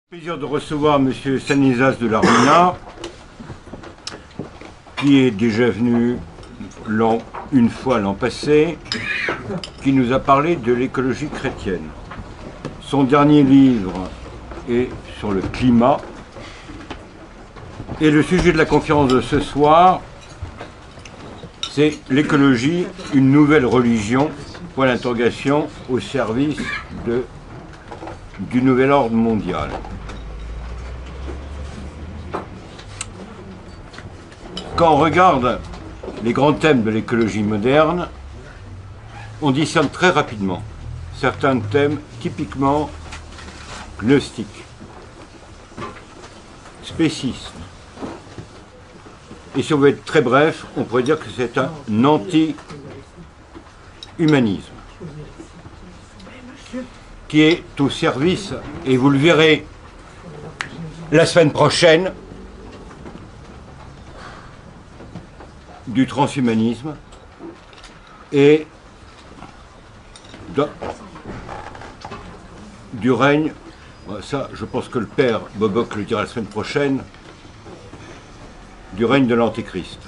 Plaisir de recevoir M. Stanislas de Larminat, qui est déjà venu une fois l'an passé, qui nous a parlé de l'écologie chrétienne. Son dernier livre est sur le climat. Et le sujet de la conférence de ce soir, c'est l'écologie, une nouvelle religion, point d'interrogation, au service du nouvel ordre mondial. Quand on regarde les grands thèmes de l'écologie moderne, on discerne très rapidement certains thèmes typiquement gnostiques, spécistes. Et si on veut être très bref, on pourrait dire que c'est un anti-humanisme qui est au service, et vous le verrez la semaine prochaine, du transhumanisme et du règne, ça je pense que le père Boboc le dira la semaine prochaine, du règne de l'Antéchrist.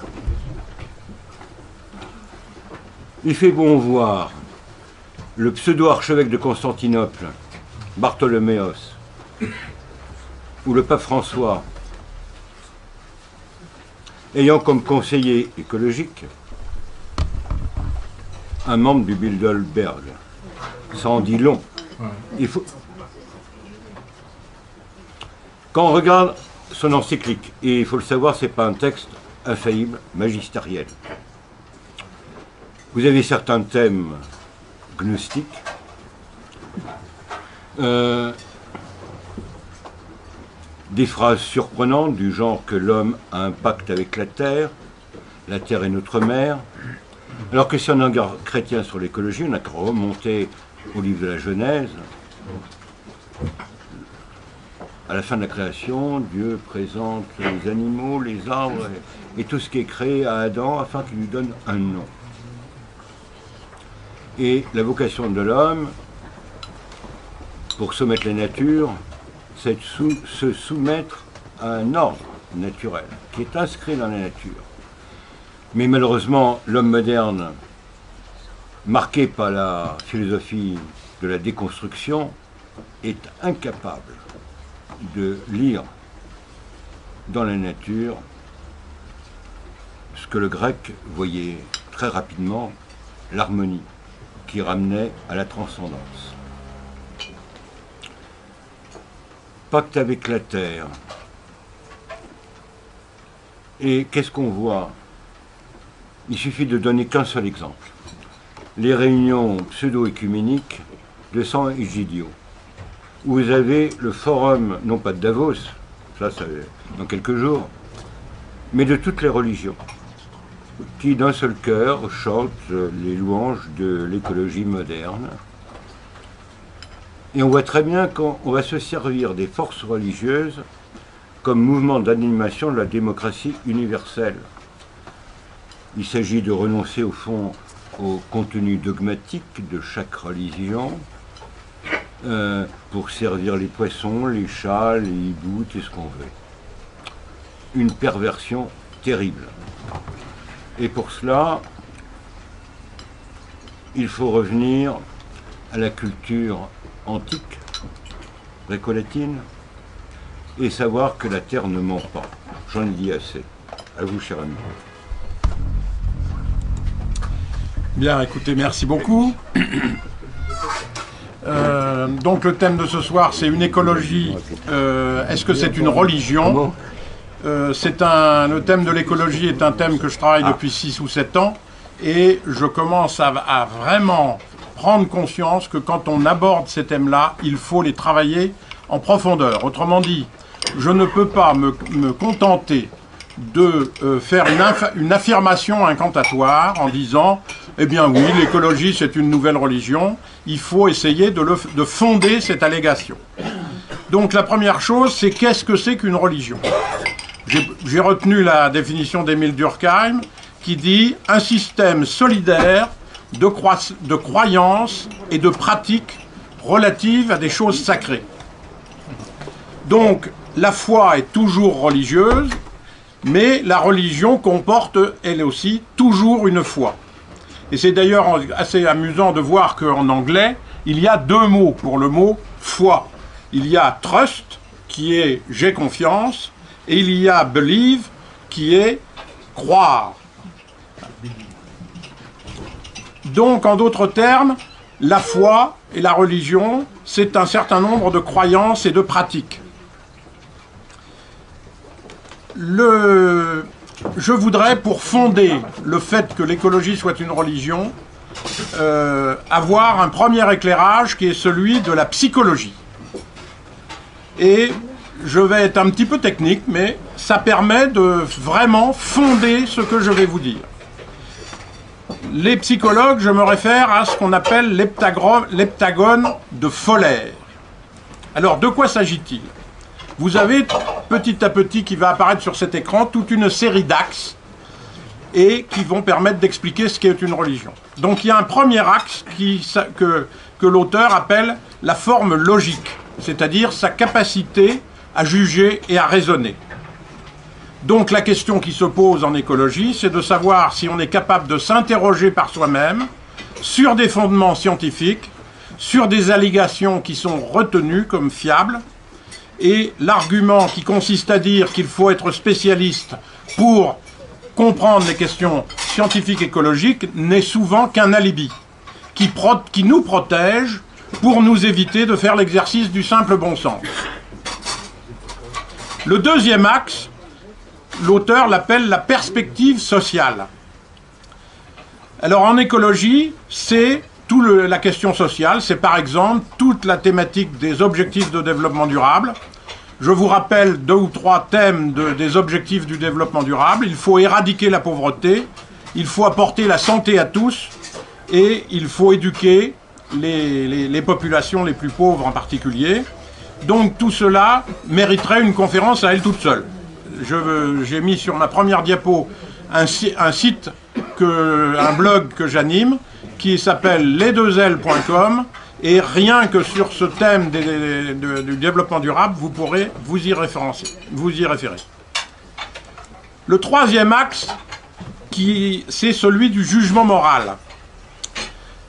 Il fait bon voir le pseudo-archevêque de Constantinople, Bartholoméos, ou le pape François, ayant comme conseiller écologique un membre du Bilderberg. Ça en dit long. Quand on regarde son encyclique, et il faut le savoir, ce n'est pas un texte infaillible, magistériel. Vous avez certains thèmes gnostiques, des phrases surprenantes du genre que l'homme a un pacte avec la terre est notre mère, alors que si on a un regard chrétien sur l'écologie, on n'a qu'à remonter au livre de la Genèse. À la fin de la création, Dieu présente les animaux, les arbres et tout ce qui est créé à Adam afin qu'il lui donne un nom. Et la vocation de l'homme, pour soumettre la nature, c'est de se soumettre à un ordre naturel qui est inscrit dans la nature. Mais malheureusement, l'homme moderne, marqué par la philosophie de la déconstruction, est incapable de lire dans la nature ce que le grec voyait très rapidement, l'harmonie, qui ramenait à la transcendance. Pacte avec la terre. Et qu'est-ce qu'on voit? Il suffit de donner qu'un seul exemple. Les réunions pseudo-écuméniques de San Egidio, où vous avez le forum, non pas de Davos, ça dans quelques jours, mais de toutes les religions, qui d'un seul cœur chantent les louanges de l'écologie moderne. Et on voit très bien qu'on va se servir des forces religieuses comme mouvement d'animation de la démocratie universelle. Il s'agit de renoncer au fond au contenu dogmatique de chaque religion pour servir les poissons, les chats, les hiboux, tout ce qu'on veut. Une perversion terrible. Et pour cela, il faut revenir à la culture antique, gréco-latine, et savoir que la terre ne ment pas. J'en ai dit assez. À vous, cher ami. Bien, écoutez, merci beaucoup. Donc le thème de ce soir, c'est une écologie. Est-ce que c'est une religion? Le thème de l'écologie est un thème que je travaille depuis 6 ou 7 ans, et je commence à vraiment prendre conscience que quand on aborde ces thèmes-là, il faut les travailler en profondeur. Autrement dit, je ne peux pas me contenter de faire une affirmation incantatoire en disant « Eh bien oui, l'écologie c'est une nouvelle religion », il faut essayer de fonder cette allégation. Donc la première chose, c'est qu'est-ce que c'est qu'une religion? J'ai retenu la définition d'Émile Durkheim qui dit « un système solidaire de croyances et de pratiques relatives à des choses sacrées ». Donc, la foi est toujours religieuse, mais la religion comporte, elle aussi, toujours une foi. Et c'est d'ailleurs assez amusant de voir qu'en anglais, il y a deux mots pour le mot foi. Il y a trust, qui est j'ai confiance, et il y a believe, qui est croire. Donc, en d'autres termes, la foi et la religion, c'est un certain nombre de croyances et de pratiques. Je voudrais, pour fonder le fait que l'écologie soit une religion, avoir un premier éclairage qui est celui de la psychologie. Et je vais être un petit peu technique, mais ça permet de vraiment fonder ce que je vais vous dire. Les psychologues, je me réfère à ce qu'on appelle l'heptagone de Fowler. Alors, de quoi s'agit-il? Vous avez petit à petit, qui va apparaître sur cet écran, toute une série d'axes et qui vont permettre d'expliquer ce qu'est une religion. Donc il y a un premier axe que l'auteur appelle la forme logique, c'est-à-dire sa capacité à juger et à raisonner. Donc la question qui se pose en écologie, c'est de savoir si on est capable de s'interroger par soi-même sur des fondements scientifiques, sur des allégations qui sont retenues comme fiables, et l'argument qui consiste à dire qu'il faut être spécialiste pour comprendre les questions scientifiques écologiques n'est souvent qu'un alibi qui nous protège pour nous éviter de faire l'exercice du simple bon sens. Le deuxième axe, l'auteur l'appelle la perspective sociale. Alors en écologie, c'est la question sociale, c'est par exemple toute la thématique des objectifs de développement durable. Je vous rappelle 2 ou 3 thèmes des objectifs du développement durable. Il faut éradiquer la pauvreté, il faut apporter la santé à tous et il faut éduquer les populations les plus pauvres en particulier. Donc tout cela mériterait une conférence à elle toute seule. J'ai mis sur ma première diapo un site, un blog que j'anime, qui s'appelle lesdeuxailes.com, et rien que sur ce thème du développement durable, vous pourrez vous y référer. Le troisième axe, c'est celui du jugement moral.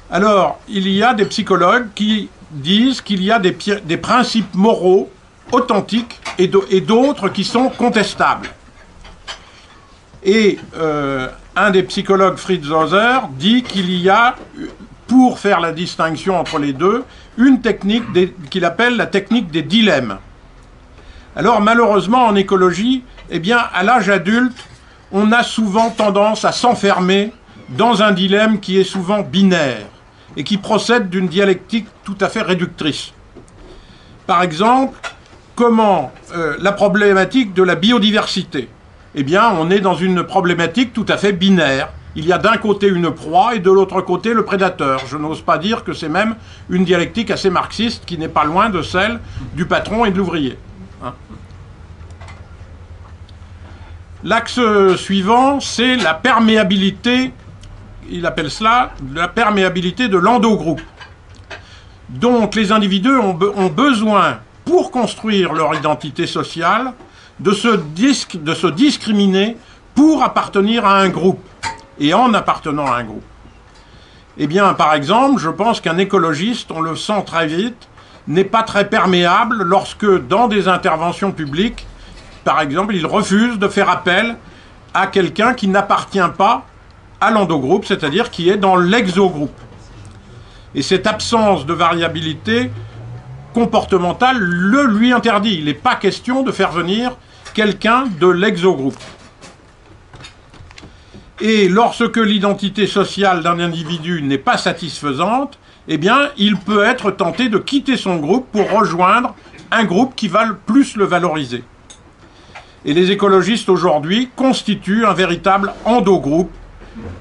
Alors, il y a des psychologues qui disent qu'il y a des principes moraux authentiques et d'autres qui sont contestables. Et un des psychologues, Fritz Hauser, dit qu'il y a, pour faire la distinction entre les deux, une technique qu'il appelle la technique des dilemmes. Alors malheureusement en écologie, eh bien, à l'âge adulte, on a souvent tendance à s'enfermer dans un dilemme qui est souvent binaire et qui procède d'une dialectique tout à fait réductrice. Par exemple, la problématique de la biodiversité. Eh bien, on est dans une problématique tout à fait binaire. Il y a d'un côté une proie et de l'autre côté le prédateur. Je n'ose pas dire que c'est même une dialectique assez marxiste qui n'est pas loin de celle du patron et de l'ouvrier. L'axe suivant, c'est la perméabilité, il appelle cela la perméabilité de l'endogroupe. Donc les individus ont besoin, pour construire leur identité sociale, de se discriminer pour appartenir à un groupe, et en appartenant à un groupe. Eh bien, par exemple, je pense qu'un écologiste, on le sent très vite, n'est pas très perméable lorsque, dans des interventions publiques, par exemple, il refuse de faire appel à quelqu'un qui n'appartient pas à l'endogroupe, c'est-à-dire qui est dans l'exogroupe. Et cette absence de variabilité comportementale le lui interdit. Il n'est pas question de faire venir quelqu'un de l'exogroupe. Et lorsque l'identité sociale d'un individu n'est pas satisfaisante, eh bien, il peut être tenté de quitter son groupe pour rejoindre un groupe qui va plus le valoriser. Et les écologistes aujourd'hui constituent un véritable endogroupe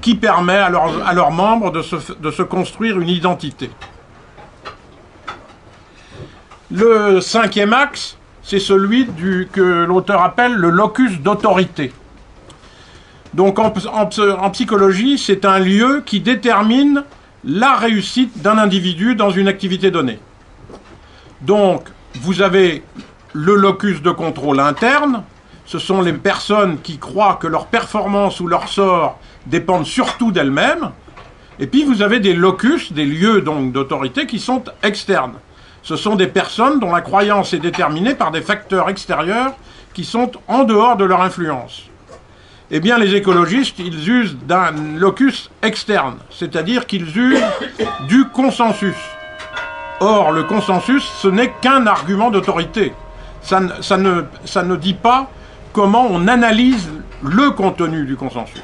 qui permet à leurs membres de se construire une identité. Le cinquième axe, c'est celui que l'auteur appelle le locus d'autorité. Donc en psychologie, c'est un lieu qui détermine la réussite d'un individu dans une activité donnée. Donc vous avez le locus de contrôle interne. Ce sont les personnes qui croient que leur performance ou leur sort dépendent surtout d'elles-mêmes. Et puis vous avez des locus, des lieux donc d'autorité qui sont externes. Ce sont des personnes dont la croyance est déterminée par des facteurs extérieurs qui sont en dehors de leur influence. Eh bien, les écologistes, ils usent d'un locus externe, c'est-à-dire qu'ils usent du consensus. Or, le consensus, ce n'est qu'un argument d'autorité. Ça ne dit pas comment on analyse le contenu du consensus.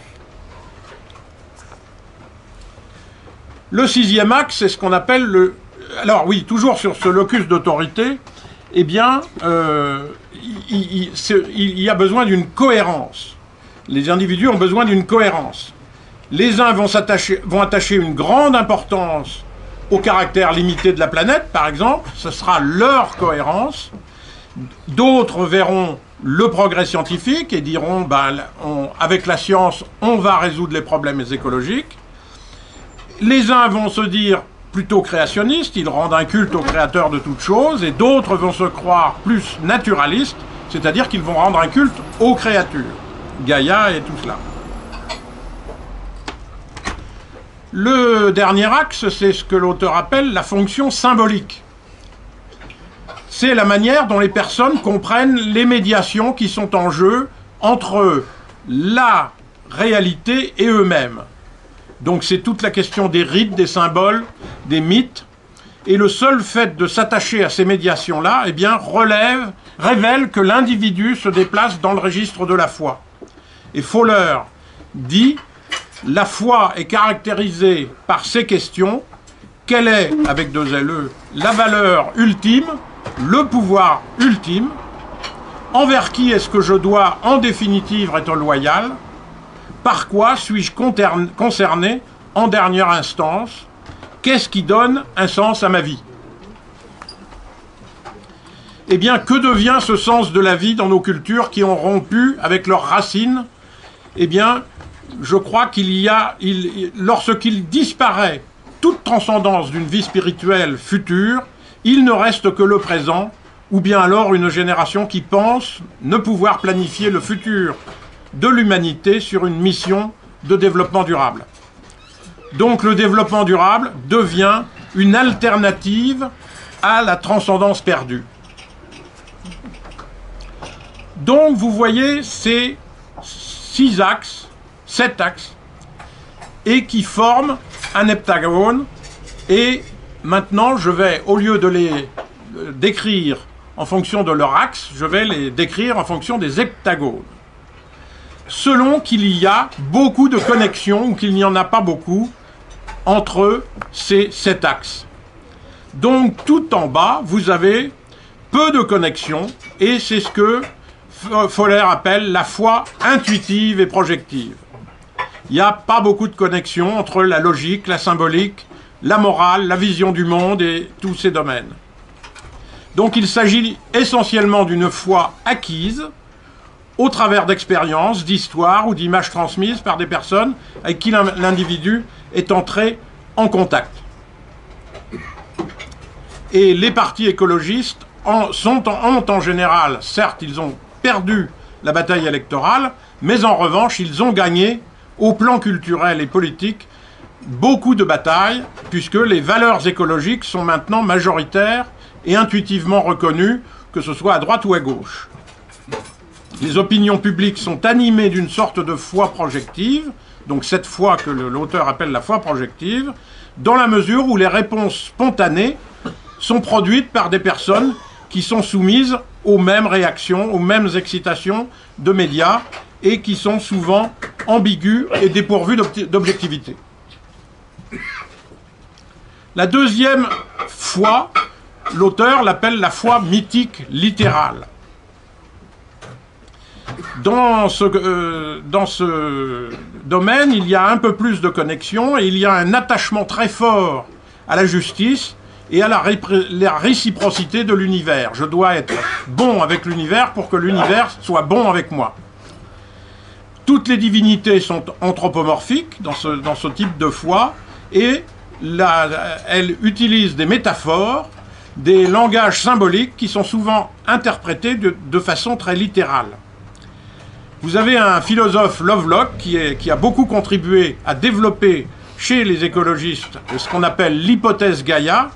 Le sixième axe, c'est ce qu'on appelle le... Alors oui, toujours sur ce locus d'autorité, eh bien, il y a besoin d'une cohérence. Les individus ont besoin d'une cohérence. Les uns vont attacher une grande importance au caractère limité de la planète, par exemple, ce sera leur cohérence. D'autres verront le progrès scientifique et diront, ben, avec la science, on va résoudre les problèmes écologiques. Les uns vont se dire plutôt créationnistes, ils rendent un culte au créateur de toutes choses, et d'autres vont se croire plus naturalistes, c'est-à-dire qu'ils vont rendre un culte aux créatures, Gaïa et tout cela. Le dernier axe, c'est ce que l'auteur appelle la fonction symbolique. C'est la manière dont les personnes comprennent les médiations qui sont en jeu entre la réalité et eux-mêmes. Donc c'est toute la question des rites, des symboles, des mythes. Et le seul fait de s'attacher à ces médiations-là, eh bien, révèle que l'individu se déplace dans le registre de la foi. Et Fowler dit, la foi est caractérisée par ces questions. Quelle est, avec deux LE, la valeur ultime, le pouvoir ultime? Envers qui est-ce que je dois, en définitive, être loyal? Par quoi suis-je concerné en dernière instance? Qu'est-ce qui donne un sens à ma vie? Eh bien, que devient ce sens de la vie dans nos cultures qui ont rompu avec leurs racines? Eh bien, je crois lorsqu'il disparaît toute transcendance d'une vie spirituelle future, il ne reste que le présent, ou bien alors une génération qui pense ne pouvoir planifier le futur de l'humanité sur une mission de développement durable. Donc le développement durable devient une alternative à la transcendance perdue. Donc vous voyez ces 7 axes, et qui forment un heptagone, et maintenant je vais, au lieu de les décrire en fonction de leur axe, je vais les décrire en fonction des heptagones. Selon qu'il y a beaucoup de connexions ou qu'il n'y en a pas beaucoup entre ces 7 axes. Donc tout en bas, vous avez peu de connexions, et c'est ce que Fowler appelle la foi intuitive et projective. Il n'y a pas beaucoup de connexions entre la logique, la symbolique, la morale, la vision du monde et tous ces domaines. Donc il s'agit essentiellement d'une foi acquise au travers d'expériences, d'histoires ou d'images transmises par des personnes avec qui l'individu est entré en contact. Et les partis écologistes ont en général, certes, ils ont perdu la bataille électorale, mais en revanche, ils ont gagné, au plan culturel et politique, beaucoup de batailles, puisque les valeurs écologiques sont maintenant majoritaires et intuitivement reconnues, que ce soit à droite ou à gauche. Les opinions publiques sont animées d'une sorte de foi projective, donc cette foi que l'auteur appelle la foi projective, dans la mesure où les réponses spontanées sont produites par des personnes qui sont soumises aux mêmes réactions, aux mêmes excitations de médias, et qui sont souvent ambiguës et dépourvues d'objectivité. La deuxième foi, l'auteur l'appelle la foi mythique littérale. Dans ce domaine, il y a un peu plus de connexion et il y a un attachement très fort à la justice et à la réciprocité de l'univers. Je dois être bon avec l'univers pour que l'univers soit bon avec moi. Toutes les divinités sont anthropomorphiques dans ce type de foi et elles utilisent des métaphores des langages symboliques qui sont souvent interprétés de façon très littérale. Vous avez un philosophe, Lovelock, qui a beaucoup contribué à développer chez les écologistes ce qu'on appelle l'hypothèse Gaïa,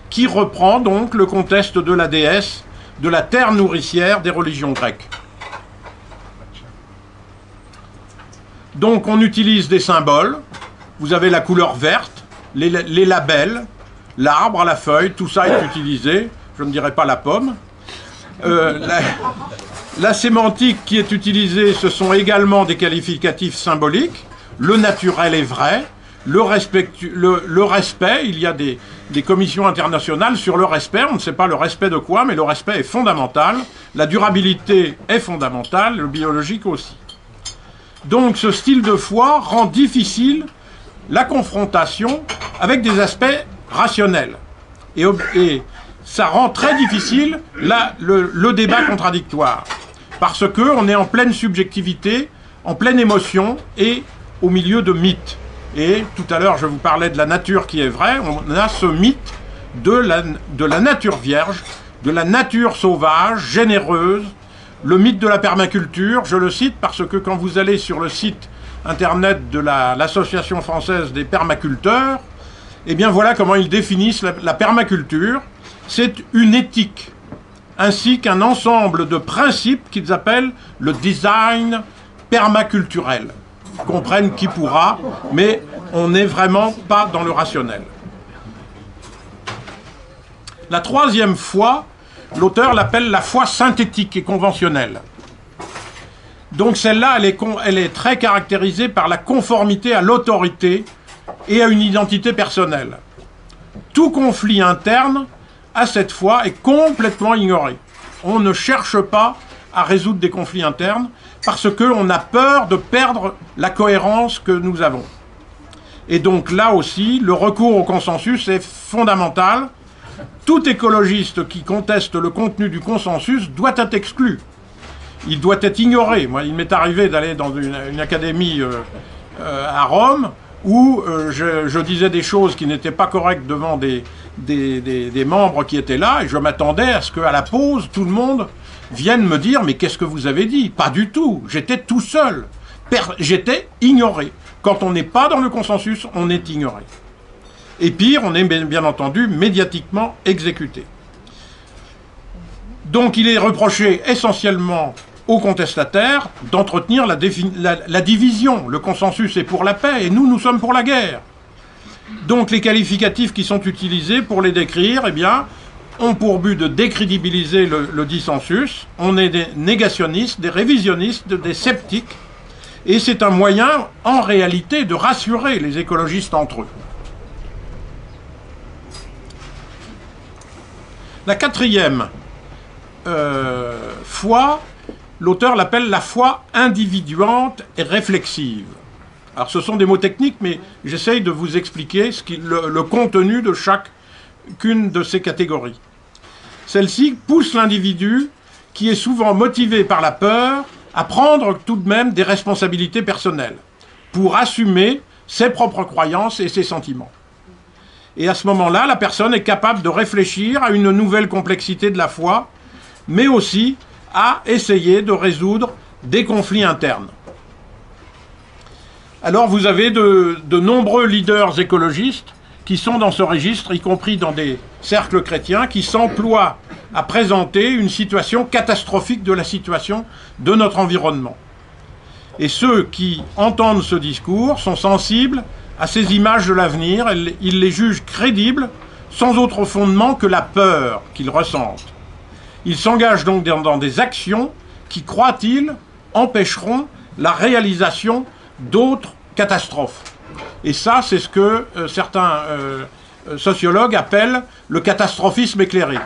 qui reprend donc le contexte de la déesse, de la terre nourricière des religions grecques. Donc on utilise des symboles, vous avez la couleur verte, les labels, l'arbre à la feuille, tout ça est utilisé, je ne dirais pas la pomme. La sémantique qui est utilisée, ce sont également des qualificatifs symboliques, le naturel est vrai, le respect, il y a des commissions internationales sur le respect, on ne sait pas le respect de quoi, mais le respect est fondamental, la durabilité est fondamentale, le biologique aussi. Donc ce style de foi rend difficile la confrontation avec des aspects rationnels. Et ça rend très difficile le débat contradictoire. Parce qu'on est en pleine subjectivité, en pleine émotion et au milieu de mythes. Et tout à l'heure, je vous parlais de la nature qui est vraie. On a ce mythe de la nature vierge, de la nature sauvage, généreuse, le mythe de la permaculture. Je le cite parce que quand vous allez sur le site internet de l'Association française des permaculteurs, eh bien voilà comment ils définissent la permaculture. C'est une éthique, ainsi qu'un ensemble de principes qu'ils appellent le design permaculturel. Comprenne qui pourra, mais on n'est vraiment pas dans le rationnel. La troisième foi, l'auteur l'appelle la foi synthétique et conventionnelle. Donc celle-là, elle est très caractérisée par la conformité à l'autorité et à une identité personnelle. Tout conflit interne, à cette foi, est complètement ignoré. On ne cherche pas à résoudre des conflits internes parce qu'on a peur de perdre la cohérence que nous avons. Et donc là aussi, le recours au consensus est fondamental. Tout écologiste qui conteste le contenu du consensus doit être exclu. Il doit être ignoré. Moi, il m'est arrivé d'aller dans une académie à Rome où je disais des choses qui n'étaient pas correctes devant des membres qui étaient là, et je m'attendais à ce qu'à la pause, tout le monde vienne me dire « Mais qu'est-ce que vous avez dit ?» Pas du tout. J'étais tout seul. J'étais ignoré. Quand on n'est pas dans le consensus, on est ignoré. Et pire, on est bien entendu médiatiquement exécuté. Donc il est reproché essentiellement aux contestataires d'entretenir la division. Le consensus est pour la paix et nous sommes pour la guerre. Donc les qualificatifs qui sont utilisés pour les décrire, eh bien, ont pour but de décrédibiliser le dissensus. On est des négationnistes, des révisionnistes, des sceptiques. Et c'est un moyen, en réalité, de rassurer les écologistes entre eux. La quatrième foi, l'auteur l'appelle la foi individuante et réflexive. Alors ce sont des mots techniques, mais j'essaye de vous expliquer le contenu de chacune de ces catégories. Celle-ci pousse l'individu, qui est souvent motivé par la peur, à prendre tout de même des responsabilités personnelles, pour assumer ses propres croyances et ses sentiments. Et à ce moment-là, la personne est capable de réfléchir à une nouvelle complexité de la foi, mais aussi à essayer de résoudre des conflits internes. Alors vous avez de nombreux leaders écologistes qui sont dans ce registre, y compris dans des cercles chrétiens, qui s'emploient à présenter une situation catastrophique de la situation de notre environnement. Et ceux qui entendent ce discours sont sensibles à ces images de l'avenir, ils les jugent crédibles, sans autre fondement que la peur qu'ils ressentent. Ils s'engagent donc dans des actions qui, croient-ils, empêcheront la réalisation d'autres catastrophes. Et ça, c'est ce que certains sociologues appellent le catastrophisme éclairé.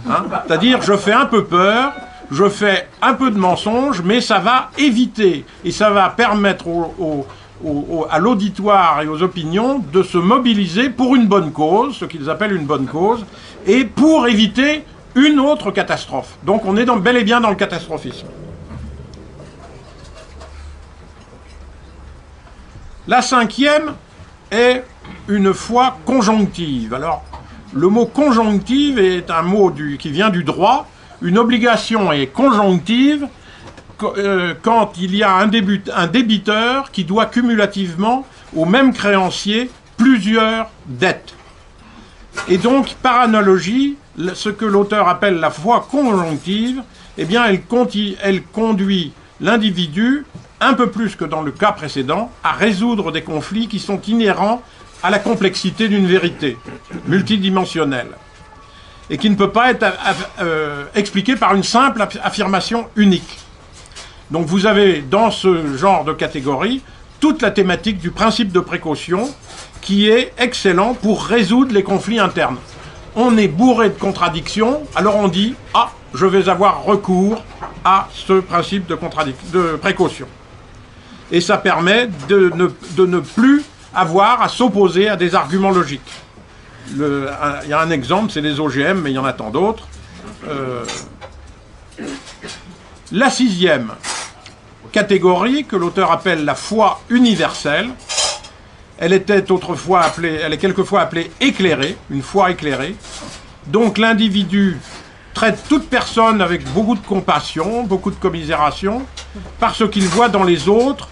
Hein? C'est-à-dire, je fais un peu peur, je fais un peu de mensonges, mais ça va éviter et ça va permettre à l'auditoire et aux opinions de se mobiliser pour une bonne cause, ce qu'ils appellent une bonne cause, et pour éviter une autre catastrophe. Donc on est bel et bien dans le catastrophisme. La cinquième est une foi conjonctive. Alors, Le mot conjonctive est un mot qui vient du droit. Une obligation est conjonctive quand il y a un débiteur qui doit cumulativement au même créancier plusieurs dettes. Et donc, par analogie, ce que l'auteur appelle la foi conjonctive, eh bien, elle conduit l'individu, un peu plus que dans le cas précédent, à résoudre des conflits qui sont inhérents à la complexité d'une vérité multidimensionnelle et qui ne peut pas être expliquée par une simple affirmation unique. Donc vous avez dans ce genre de catégorie toute la thématique du principe de précaution qui est excellent pour résoudre les conflits internes. On est bourré de contradictions, alors on dit « Ah, je vais avoir recours à ce principe de précaution ». Et ça permet de ne plus avoir à s'opposer à des arguments logiques. Il y a un exemple, c'est les OGM, mais il y en a tant d'autres. La sixième catégorie, que l'auteur appelle la foi universelle, elle est quelquefois appelée éclairée, une foi éclairée. Donc l'individu traite toute personne avec beaucoup de compassion, beaucoup de commisération, parce qu'il voit dans les autres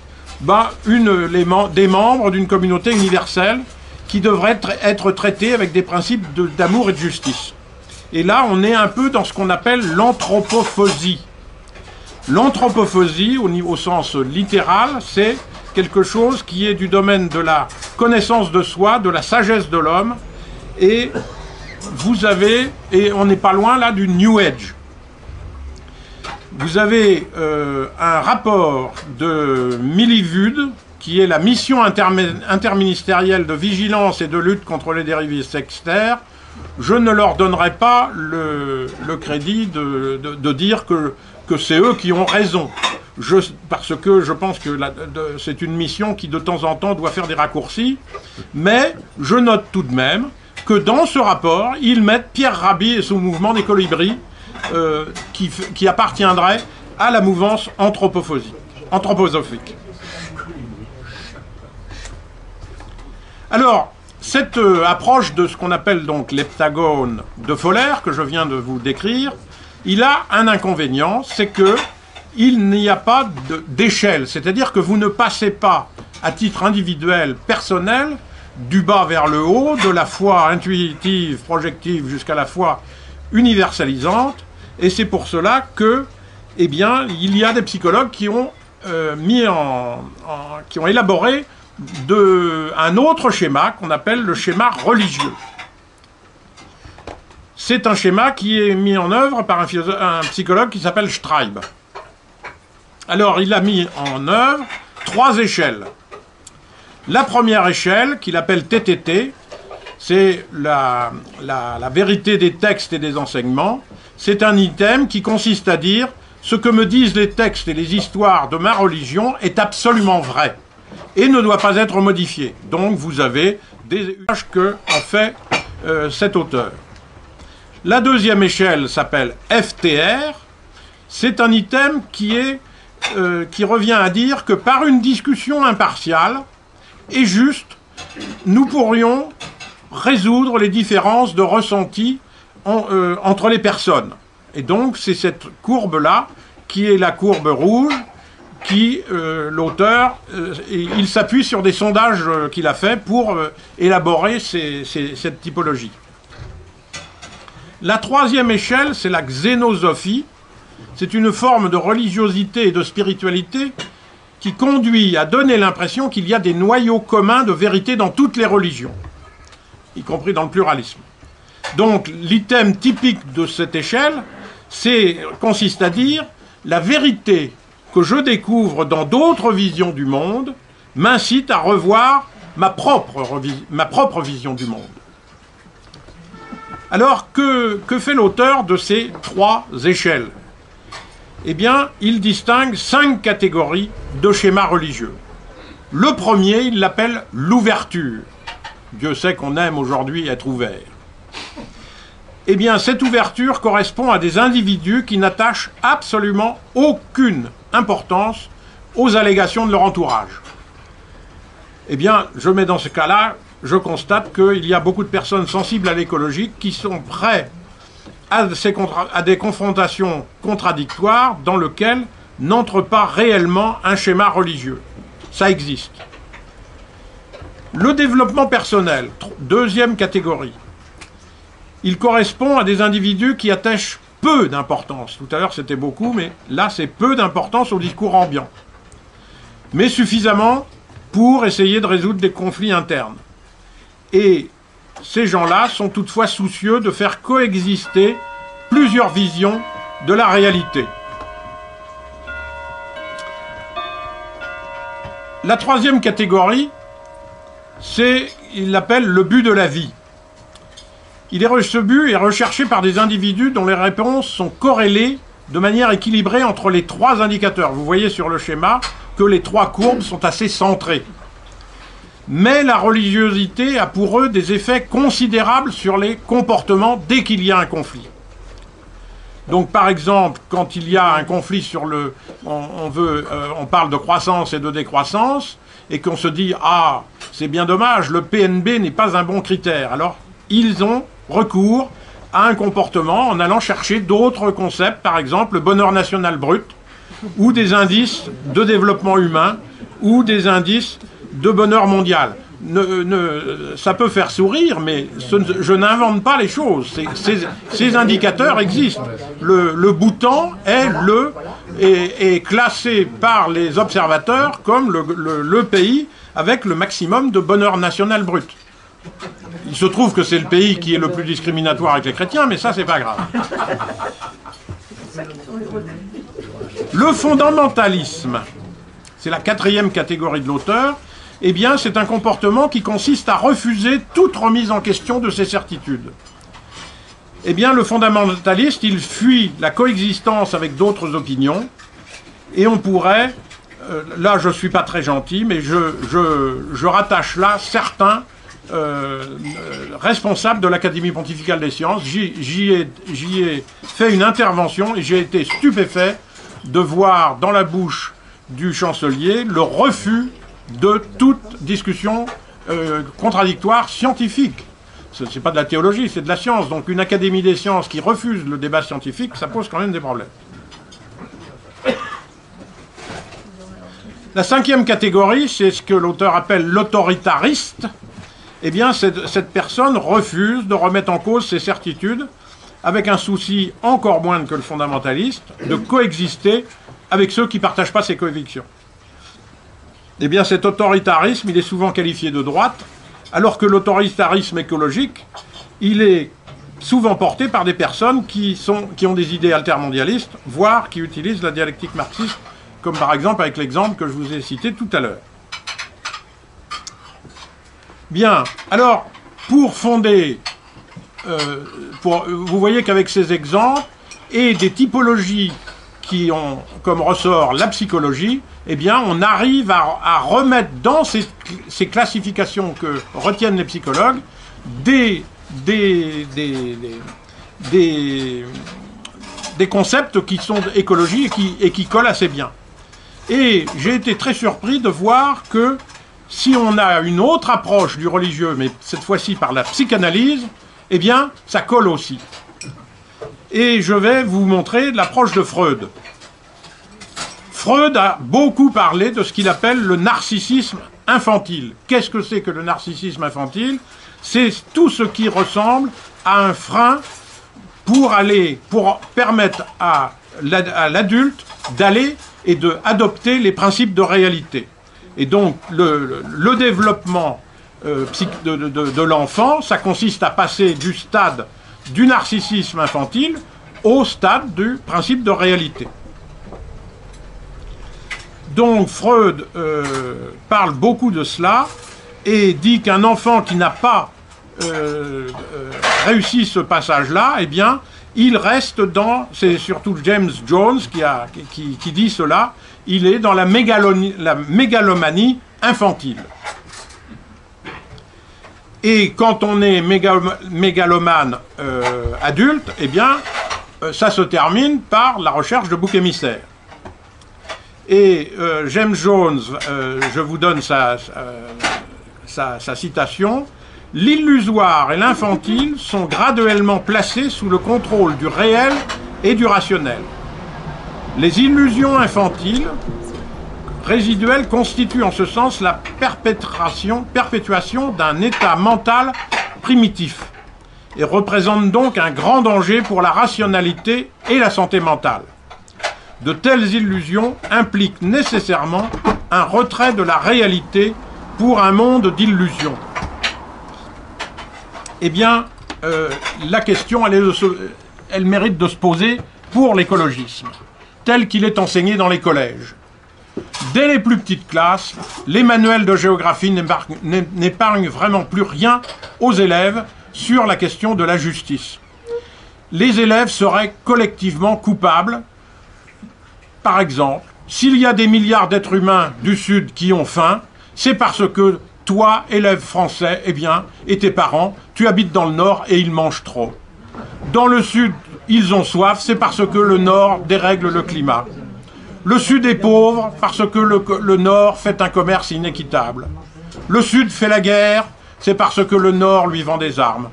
des membres d'une communauté universelle qui devraient être traités avec des principes d'amour et de justice. Et là, on est un peu dans ce qu'on appelle l'anthropophosie. L'anthropophosie, au sens littéral, c'est quelque chose qui est du domaine de la connaissance de soi, de la sagesse de l'homme, et on n'est pas loin là du New Age. Vous avez un rapport de Millivud, qui est la mission interministérielle de vigilance et de lutte contre les dérives sectaires. Je ne leur donnerai pas le crédit de dire que c'est eux qui ont raison. Parce que je pense que c'est une mission qui de temps en temps doit faire des raccourcis. Mais je note tout de même que dans ce rapport, ils mettent Pierre Rabhi et son mouvement des colibris qui appartiendrait à la mouvance anthroposophique. Alors, cette approche de ce qu'on appelle donc l'heptagone de Fowler, que je viens de vous décrire, il a un inconvénient, c'est que il n'y a pas d'échelle, c'est-à-dire que vous ne passez pas, à titre individuel, personnel, du bas vers le haut, de la foi intuitive, projective, jusqu'à la foi universalisante, et c'est pour cela que, eh bien, il y a des psychologues qui ont qui ont élaboré un autre schéma qu'on appelle le schéma religieux. C'est un schéma qui est mis en œuvre par un psychologue qui s'appelle Streib. Alors, il a mis en œuvre 3 échelles. La première échelle, qu'il appelle TTT, c'est la vérité des textes et des enseignements. C'est un item qui consiste à dire « Ce que me disent les textes et les histoires de ma religion est absolument vrai et ne doit pas être modifié. » Donc, vous avez des usages que en fait cet auteur. La deuxième échelle s'appelle FTR. C'est un item qui revient à dire que par une discussion impartiale et juste, nous pourrions résoudre les différences de ressenti entre les personnes. Et donc, c'est cette courbe-là, qui est la courbe rouge, qui, l'auteur, il s'appuie sur des sondages qu'il a fait pour élaborer cette typologie. La troisième échelle, c'est la xénosophie. C'est une forme de religiosité et de spiritualité qui conduit à donner l'impression qu'il y a des noyaux communs de vérité dans toutes les religions, y compris dans le pluralisme. Donc, l'item typique de cette échelle, consiste à dire la vérité que je découvre dans d'autres visions du monde m'incite à revoir ma propre vision du monde. Alors, que fait l'auteur de ces 3 échelles? Eh bien, il distingue 5 catégories de schémas religieux. Le premier, il l'appelle l'ouverture. Dieu sait qu'on aime aujourd'hui être ouvert. Eh bien, cette ouverture correspond à des individus qui n'attachent absolument aucune importance aux allégations de leur entourage. Eh bien, je mets dans ce cas-là je constate qu'il y a beaucoup de personnes sensibles à l'écologie qui sont prêtes à des confrontations contradictoires dans lesquelles n'entre pas réellement un schéma religieux. Ça existe. Le développement personnel, deuxième catégorie, il correspond à des individus qui attachent peu d'importance. Tout à l'heure c'était beaucoup, mais là c'est peu d'importance au discours ambiant. Mais suffisamment pour essayer de résoudre des conflits internes. Et ces gens-là sont toutefois soucieux de faire coexister plusieurs visions de la réalité. La troisième catégorie, il l'appelle le but de la vie. Ce but est recherché par des individus dont les réponses sont corrélées de manière équilibrée entre les trois indicateurs. Vous voyez sur le schéma que les trois courbes sont assez centrées. Mais la religiosité a pour eux des effets considérables sur les comportements dès qu'il y a un conflit. Donc par exemple, quand il y a un conflit sur on parle de croissance et de décroissance, et qu'on se dit « Ah, c'est bien dommage, le PNB n'est pas un bon critère ». Alors, ils ont recours à un comportement en allant chercher d'autres concepts, par exemple le bonheur national brut, ou des indices de développement humain, ou des indices de bonheur mondial. Ça peut faire sourire, mais je n'invente pas les choses. Ces indicateurs existent. Le Bhoutan est classé par les observateurs comme le pays avec le maximum de bonheur national brut. Il se trouve que c'est le pays qui est le plus discriminatoire avec les chrétiens, mais ça, c'est pas grave. Le fondamentalisme, c'est la quatrième catégorie de l'auteur, eh bien, c'est un comportement qui consiste à refuser toute remise en question de ses certitudes. Eh bien, le fondamentaliste, il fuit la coexistence avec d'autres opinions, et on pourrait, là je ne suis pas très gentil, mais je rattache là certains responsables de l'Académie pontificale des sciences. J'y ai fait une intervention et j'ai été stupéfait de voir dans la bouche du chancelier le refus de toute discussion contradictoire scientifique. Ce n'est pas de la théologie, c'est de la science. Donc une académie des sciences qui refuse le débat scientifique, ça pose quand même des problèmes. La cinquième catégorie, c'est ce que l'auteur appelle l'autoritariste. Eh bien, cette personne refuse de remettre en cause ses certitudes, avec un souci encore moindre que le fondamentaliste, de coexister avec ceux qui ne partagent pas ses convictions. Eh bien, cet autoritarisme, il est souvent qualifié de droite, alors que l'autoritarisme écologique, il est souvent porté par des personnes qui ont des idées altermondialistes, voire qui utilisent la dialectique marxiste, comme par exemple avec l'exemple que je vous ai cité tout à l'heure. Bien, alors, pour fonder, vous voyez qu'avec ces exemples et des typologies qui ont comme ressort la psychologie, eh bien, on arrive à remettre dans ces classifications que retiennent les psychologues des concepts qui sont écologie et qui collent assez bien. Et j'ai été très surpris de voir que si on a une autre approche du religieux, mais cette fois-ci par la psychanalyse, eh bien, ça colle aussi. Et je vais vous montrer l'approche de Freud. Freud a beaucoup parlé de ce qu'il appelle le narcissisme infantile. Qu'est-ce que c'est que le narcissisme infantile? C'est tout ce qui ressemble à un frein pour permettre à l'adulte d'aller et d'adopter les principes de réalité. Et donc, le développement de l'enfant, ça consiste à passer du stade du narcissisme infantile au stade du principe de réalité. Donc, Freud parle beaucoup de cela et dit qu'un enfant qui n'a pas réussi ce passage-là, eh bien, il reste dans, c'est surtout James Jones qui dit cela, il est dans la mégalomanie infantile. Et quand on est mégalomane adulte, eh bien, ça se termine par la recherche de boucs émissaires. Et James Jones, je vous donne sa citation, « L'illusoire et l'infantile sont graduellement placés sous le contrôle du réel et du rationnel. Les illusions infantiles résiduelles constituent en ce sens la perpétuation d'un état mental primitif et représentent donc un grand danger pour la rationalité et la santé mentale. De telles illusions impliquent nécessairement un retrait de la réalité pour un monde d'illusions. » Eh bien, la question, elle mérite de se poser pour l'écologisme, tel qu'il est enseigné dans les collèges. Dès les plus petites classes, les manuels de géographie n'épargnent vraiment plus rien aux élèves sur la question de la justice. Les élèves seraient collectivement coupables. Par exemple, s'il y a des milliards d'êtres humains du Sud qui ont faim, c'est parce que toi, élève français, eh bien, et tes parents, tu habites dans le Nord et ils mangent trop. Dans le Sud, ils ont soif, c'est parce que le Nord dérègle le climat. Le Sud est pauvre parce que le Nord fait un commerce inéquitable. Le Sud fait la guerre, c'est parce que le Nord lui vend des armes.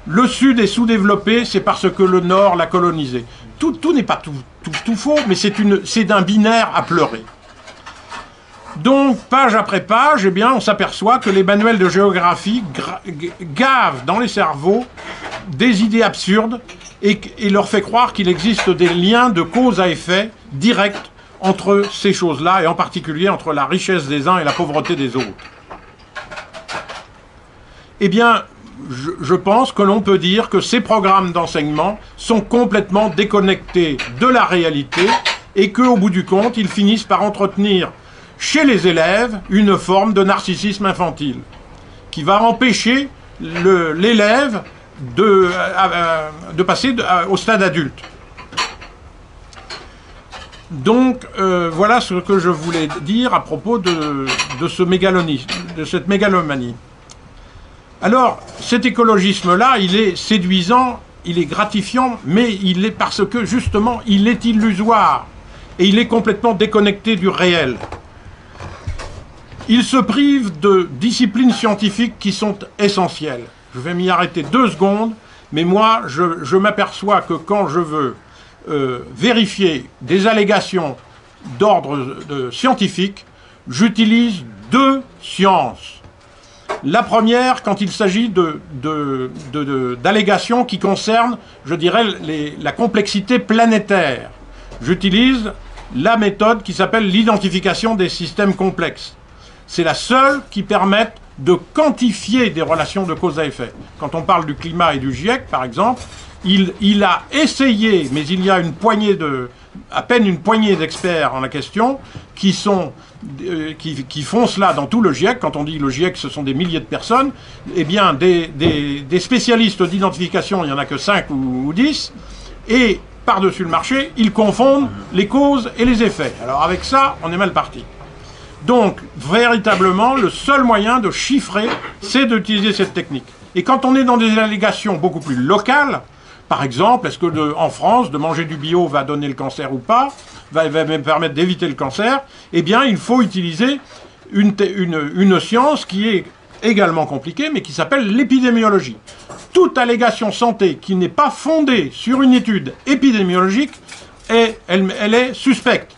Le Sud est sous-développé, c'est parce que le Nord l'a colonisé. Tout n'est pas tout faux, mais c'est d'un binaire à pleurer. Donc, page après page, eh bien, on s'aperçoit que les manuels de géographie gavent dans les cerveaux des idées absurdes et leur fait croire qu'il existe des liens de cause à effet directs entre ces choses-là, et en particulier entre la richesse des uns et la pauvreté des autres. Eh bien, je pense que l'on peut dire que ces programmes d'enseignement sont complètement déconnectés de la réalité et qu'au bout du compte, ils finissent par entretenir chez les élèves une forme de narcissisme infantile qui va empêcher l'élève de passer au stade adulte. Donc voilà ce que je voulais dire à propos de cette mégalomanie. Alors, cet écologisme-là, il est séduisant, il est gratifiant, mais il est parce que, justement, il est illusoire et il est complètement déconnecté du réel. Il se prive de disciplines scientifiques qui sont essentielles. Je vais m'y arrêter 2 secondes, mais moi, je m'aperçois que quand je veux vérifier des allégations d'ordre scientifique, j'utilise 2 sciences. La première, quand il s'agit d'allégations qui concernent, je dirais, la complexité planétaire. J'utilise la méthode qui s'appelle l'identification des systèmes complexes. C'est la seule qui permette de quantifier des relations de cause à effet. Quand on parle du climat et du GIEC, par exemple, il a essayé, mais il y a à peine une poignée d'experts en la question qui font cela dans tout le GIEC. Quand on dit le GIEC, ce sont des milliers de personnes. Eh bien, des spécialistes d'identification, il n'y en a que 5 ou 10. Et par-dessus le marché, ils confondent les causes et les effets. Alors avec ça, on est mal parti. Donc, véritablement, le seul moyen de chiffrer, c'est d'utiliser cette technique. Et quand on est dans des allégations beaucoup plus locales, par exemple, est-ce que en France, de manger du bio va donner le cancer ou pas, va même permettre d'éviter le cancer, eh bien, il faut utiliser une science qui est également compliquée, mais qui s'appelle l'épidémiologie. Toute allégation santé qui n'est pas fondée sur une étude épidémiologique, elle est suspecte.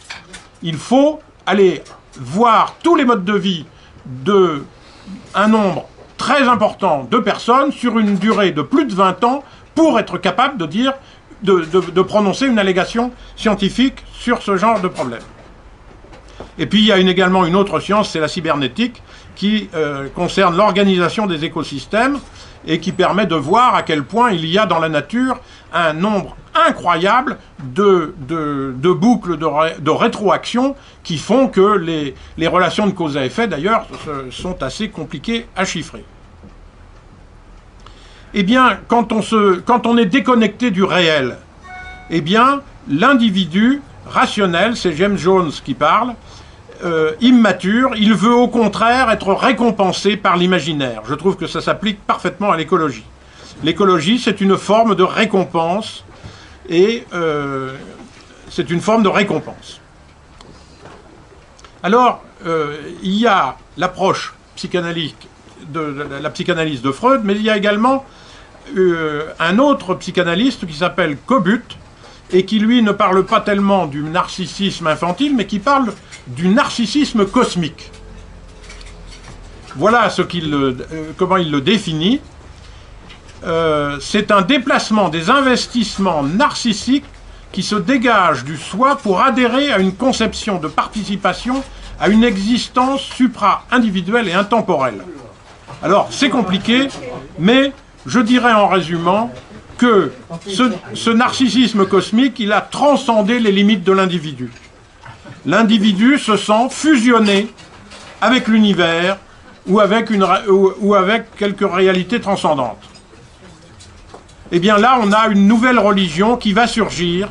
Il faut aller voir tous les modes de vie d'un nombre très important de personnes sur une durée de plus de 20 ans pour être capable de prononcer une allégation scientifique sur ce genre de problème. Et puis il y a également une autre science, c'est la cybernétique, qui concerne l'organisation des écosystèmes et qui permet de voir à quel point il y a dans la nature un nombre incroyable de boucles de rétroaction qui font que les relations de cause à effet, d'ailleurs, sont assez compliquées à chiffrer. Eh bien, quand on est déconnecté du réel, eh bien, l'individu rationnel, c'est James Jones qui parle, immature, il veut au contraire être récompensé par l'imaginaire. Je trouve que ça s'applique parfaitement à l'écologie. L'écologie, c'est une forme de récompense, et c'est une forme de récompense. Alors, il y a l'approche psychanalytique la psychanalyse de Freud, mais il y a également un autre psychanalyste qui s'appelle Kobut, et qui lui ne parle pas tellement du narcissisme infantile, mais qui parle du narcissisme cosmique. Voilà comment il le définit. C'est un déplacement des investissements narcissiques qui se dégagent du soi pour adhérer à une conception de participation à une existence supra-individuelle et intemporelle. Alors, c'est compliqué, mais je dirais en résumant que ce narcissisme cosmique, il a transcendé les limites de l'individu. L'individu se sent fusionné avec l'univers ou avec quelques réalités transcendantes. Eh bien là, on a une nouvelle religion qui va surgir,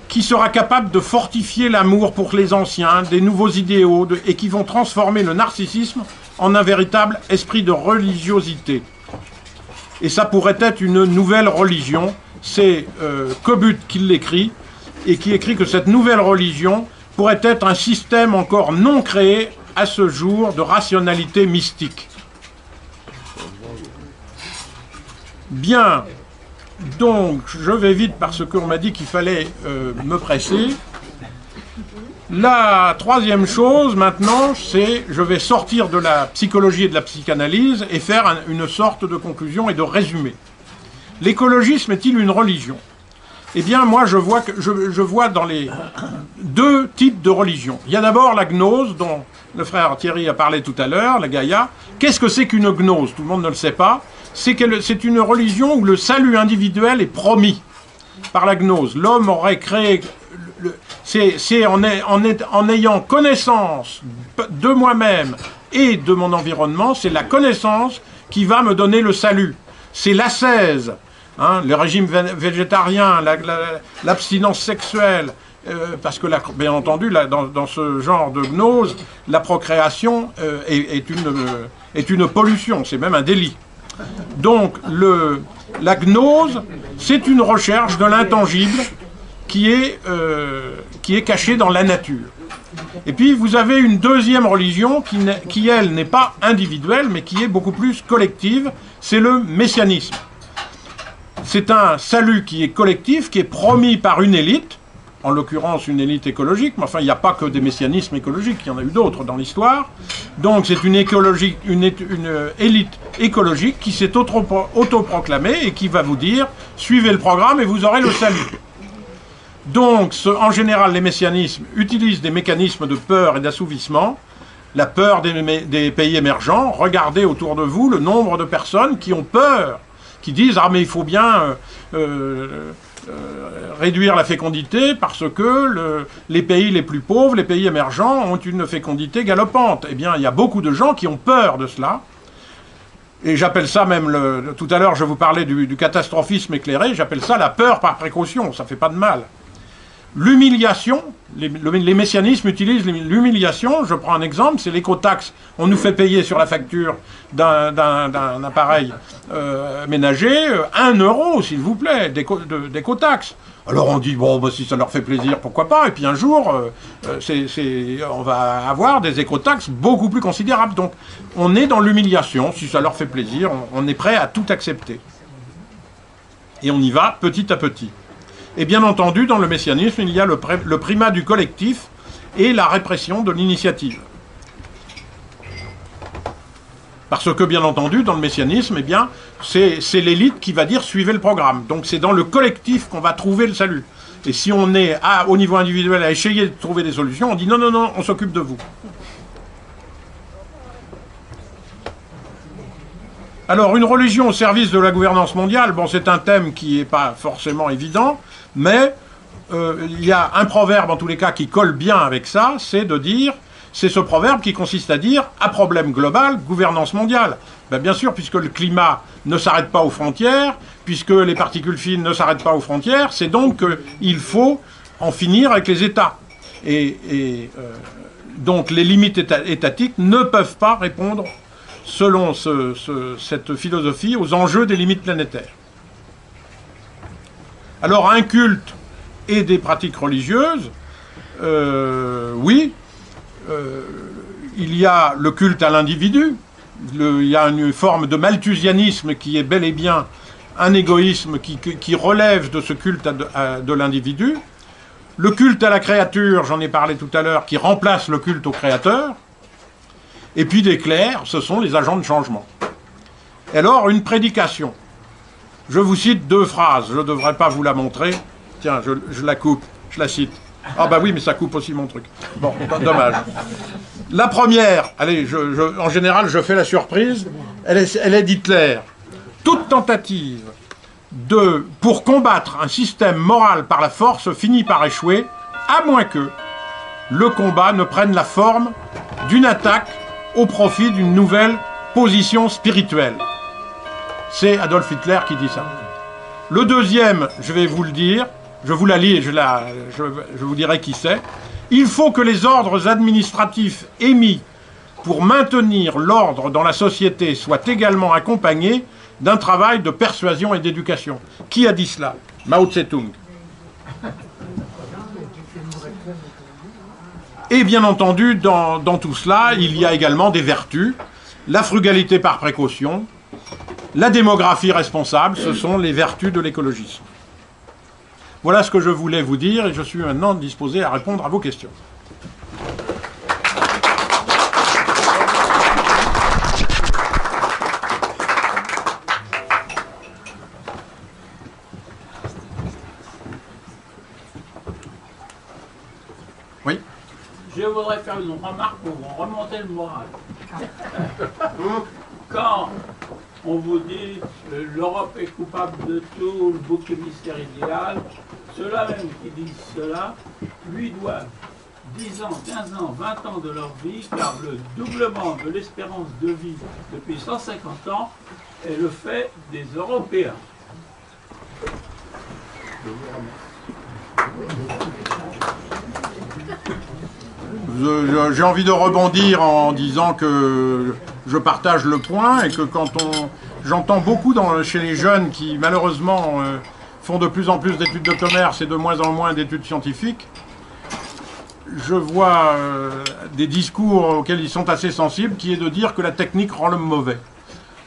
qui sera capable de fortifier l'amour pour les anciens, des nouveaux idéaux, et qui vont transformer le narcissisme en un véritable esprit de religiosité. Et ça pourrait être une nouvelle religion. C'est Kobut qui l'écrit, et qui écrit que cette nouvelle religion pourrait être un système encore non créé à ce jour de rationalité mystique. Bien, donc je vais vite parce qu'on m'a dit qu'il fallait me presser. La troisième chose maintenant, c'est je vais sortir de la psychologie et de la psychanalyse et faire une sorte de conclusion et de résumé. L'écologisme est-il une religion? Eh bien, moi, je vois dans les deux types de religions. Il y a d'abord la gnose, dont le frère Thierry a parlé tout à l'heure, la Gaïa. Qu'est-ce que c'est qu'une gnose? Tout le monde ne le sait pas. C'est une religion où le salut individuel est promis par la gnose. L'homme aurait créé... C'est en ayant connaissance de moi-même et de mon environnement, c'est la connaissance qui va me donner le salut. C'est l'ascèse. Hein, le régime végétarien, l'abstinence sexuelle, parce que, bien entendu, dans ce genre de gnose, la procréation est une pollution, c'est même un délit. Donc, la gnose, c'est une recherche de l'intangible qui est cachée dans la nature. Et puis, vous avez une deuxième religion qui elle, n'est pas individuelle, mais qui est beaucoup plus collective, c'est le messianisme. C'est un salut qui est collectif, qui est promis par une élite, en l'occurrence une élite écologique, mais enfin il n'y a pas que des messianismes écologiques, il y en a eu d'autres dans l'histoire. Donc c'est une élite écologique qui s'est autoproclamée et qui va vous dire « suivez le programme et vous aurez le salut ». Donc en général les messianismes utilisent des mécanismes de peur et d'assouvissement. La peur des pays émergents, regardez autour de vous le nombre de personnes qui ont peur, qui disent « ah mais il faut bien réduire la fécondité parce que les pays les plus pauvres, les pays émergents ont une fécondité galopante ». Eh bien, il y a beaucoup de gens qui ont peur de cela. Et j'appelle ça même, tout à l'heure je vous parlais du catastrophisme éclairé, j'appelle ça la peur par précaution, ça fait pas de mal. L'humiliation, les messianismes utilisent l'humiliation, je prends un exemple, c'est l'écotaxe. On nous fait payer sur la facture d'un appareil ménager 1 euro, s'il vous plaît, d'écotaxe. Alors on dit, bon, bah, si ça leur fait plaisir, pourquoi pas, et puis un jour, on va avoir des écotaxes beaucoup plus considérables. Donc on est dans l'humiliation, si ça leur fait plaisir, on est prêt à tout accepter. Et on y va petit à petit. Et bien entendu, dans le messianisme, il y a le primat du collectif et la répression de l'initiative. Parce que, bien entendu, dans le messianisme, eh bien, c'est l'élite qui va dire « suivez le programme ». Donc c'est dans le collectif qu'on va trouver le salut. Et si on est au niveau individuel à essayer de trouver des solutions, on dit « non, non, non, on s'occupe de vous ». Alors, une religion au service de la gouvernance mondiale, bon, c'est un thème qui n'est pas forcément évident, mais il y a un proverbe, en tous les cas, qui colle bien avec ça, c'est ce proverbe qui consiste à dire « à problème global, gouvernance mondiale ». Ben, bien sûr, puisque le climat ne s'arrête pas aux frontières, puisque les particules fines ne s'arrêtent pas aux frontières, c'est donc qu'il faut en finir avec les États. Donc, les limites étatiques ne peuvent pas répondre selon cette philosophie, aux enjeux des limites planétaires. Alors, un culte et des pratiques religieuses, oui, il y a le culte à l'individu, il y a une forme de malthusianisme qui est bel et bien un égoïsme qui relève de ce culte de l'individu. Le culte à la créature, j'en ai parlé tout à l'heure, qui remplace le culte au créateur. Et puis des clercs, ce sont les agents de changement. Et alors, une prédication. Je vous cite 2 phrases, je ne devrais pas vous la montrer. Tiens, je la coupe, je la cite. Ah bah oui, mais ça coupe aussi mon truc. Bon, dommage. La première, allez, en général, je fais la surprise, elle est d'Hitler. Toute tentative pour combattre un système moral par la force finit par échouer, à moins que le combat ne prenne la forme d'une attaque au profit d'une nouvelle position spirituelle. C'est Adolf Hitler qui dit ça. Le deuxième, je vais vous le dire, je vous la lis et je vous dirai qui c'est. Il faut que les ordres administratifs émis pour maintenir l'ordre dans la société soient également accompagnés d'un travail de persuasion et d'éducation. Qui a dit cela? Mao Tse-tung. Et bien entendu, dans tout cela, il y a également des vertus. La frugalité par précaution, la démographie responsable, ce sont les vertus de l'écologisme. Voilà ce que je voulais vous dire et je suis maintenant disposé à répondre à vos questions. Oui. Je voudrais faire une remarque pour vous remonter le moral. Quand on vous dit l'Europe est coupable de tout, le bouc émissaire idéal, ceux-là même qui disent cela, lui doivent 10 ans, 15 ans, 20 ans de leur vie, car le doublement de l'espérance de vie depuis 150 ans est le fait des Européens. Je vous remercie. J'ai envie de rebondir en disant que je partage le point et que quand j'entends beaucoup chez les jeunes qui malheureusement font de plus en plus d'études de commerce et de moins en moins d'études scientifiques, je vois des discours auxquels ils sont assez sensibles, qui est de dire que la technique rend l'homme mauvais.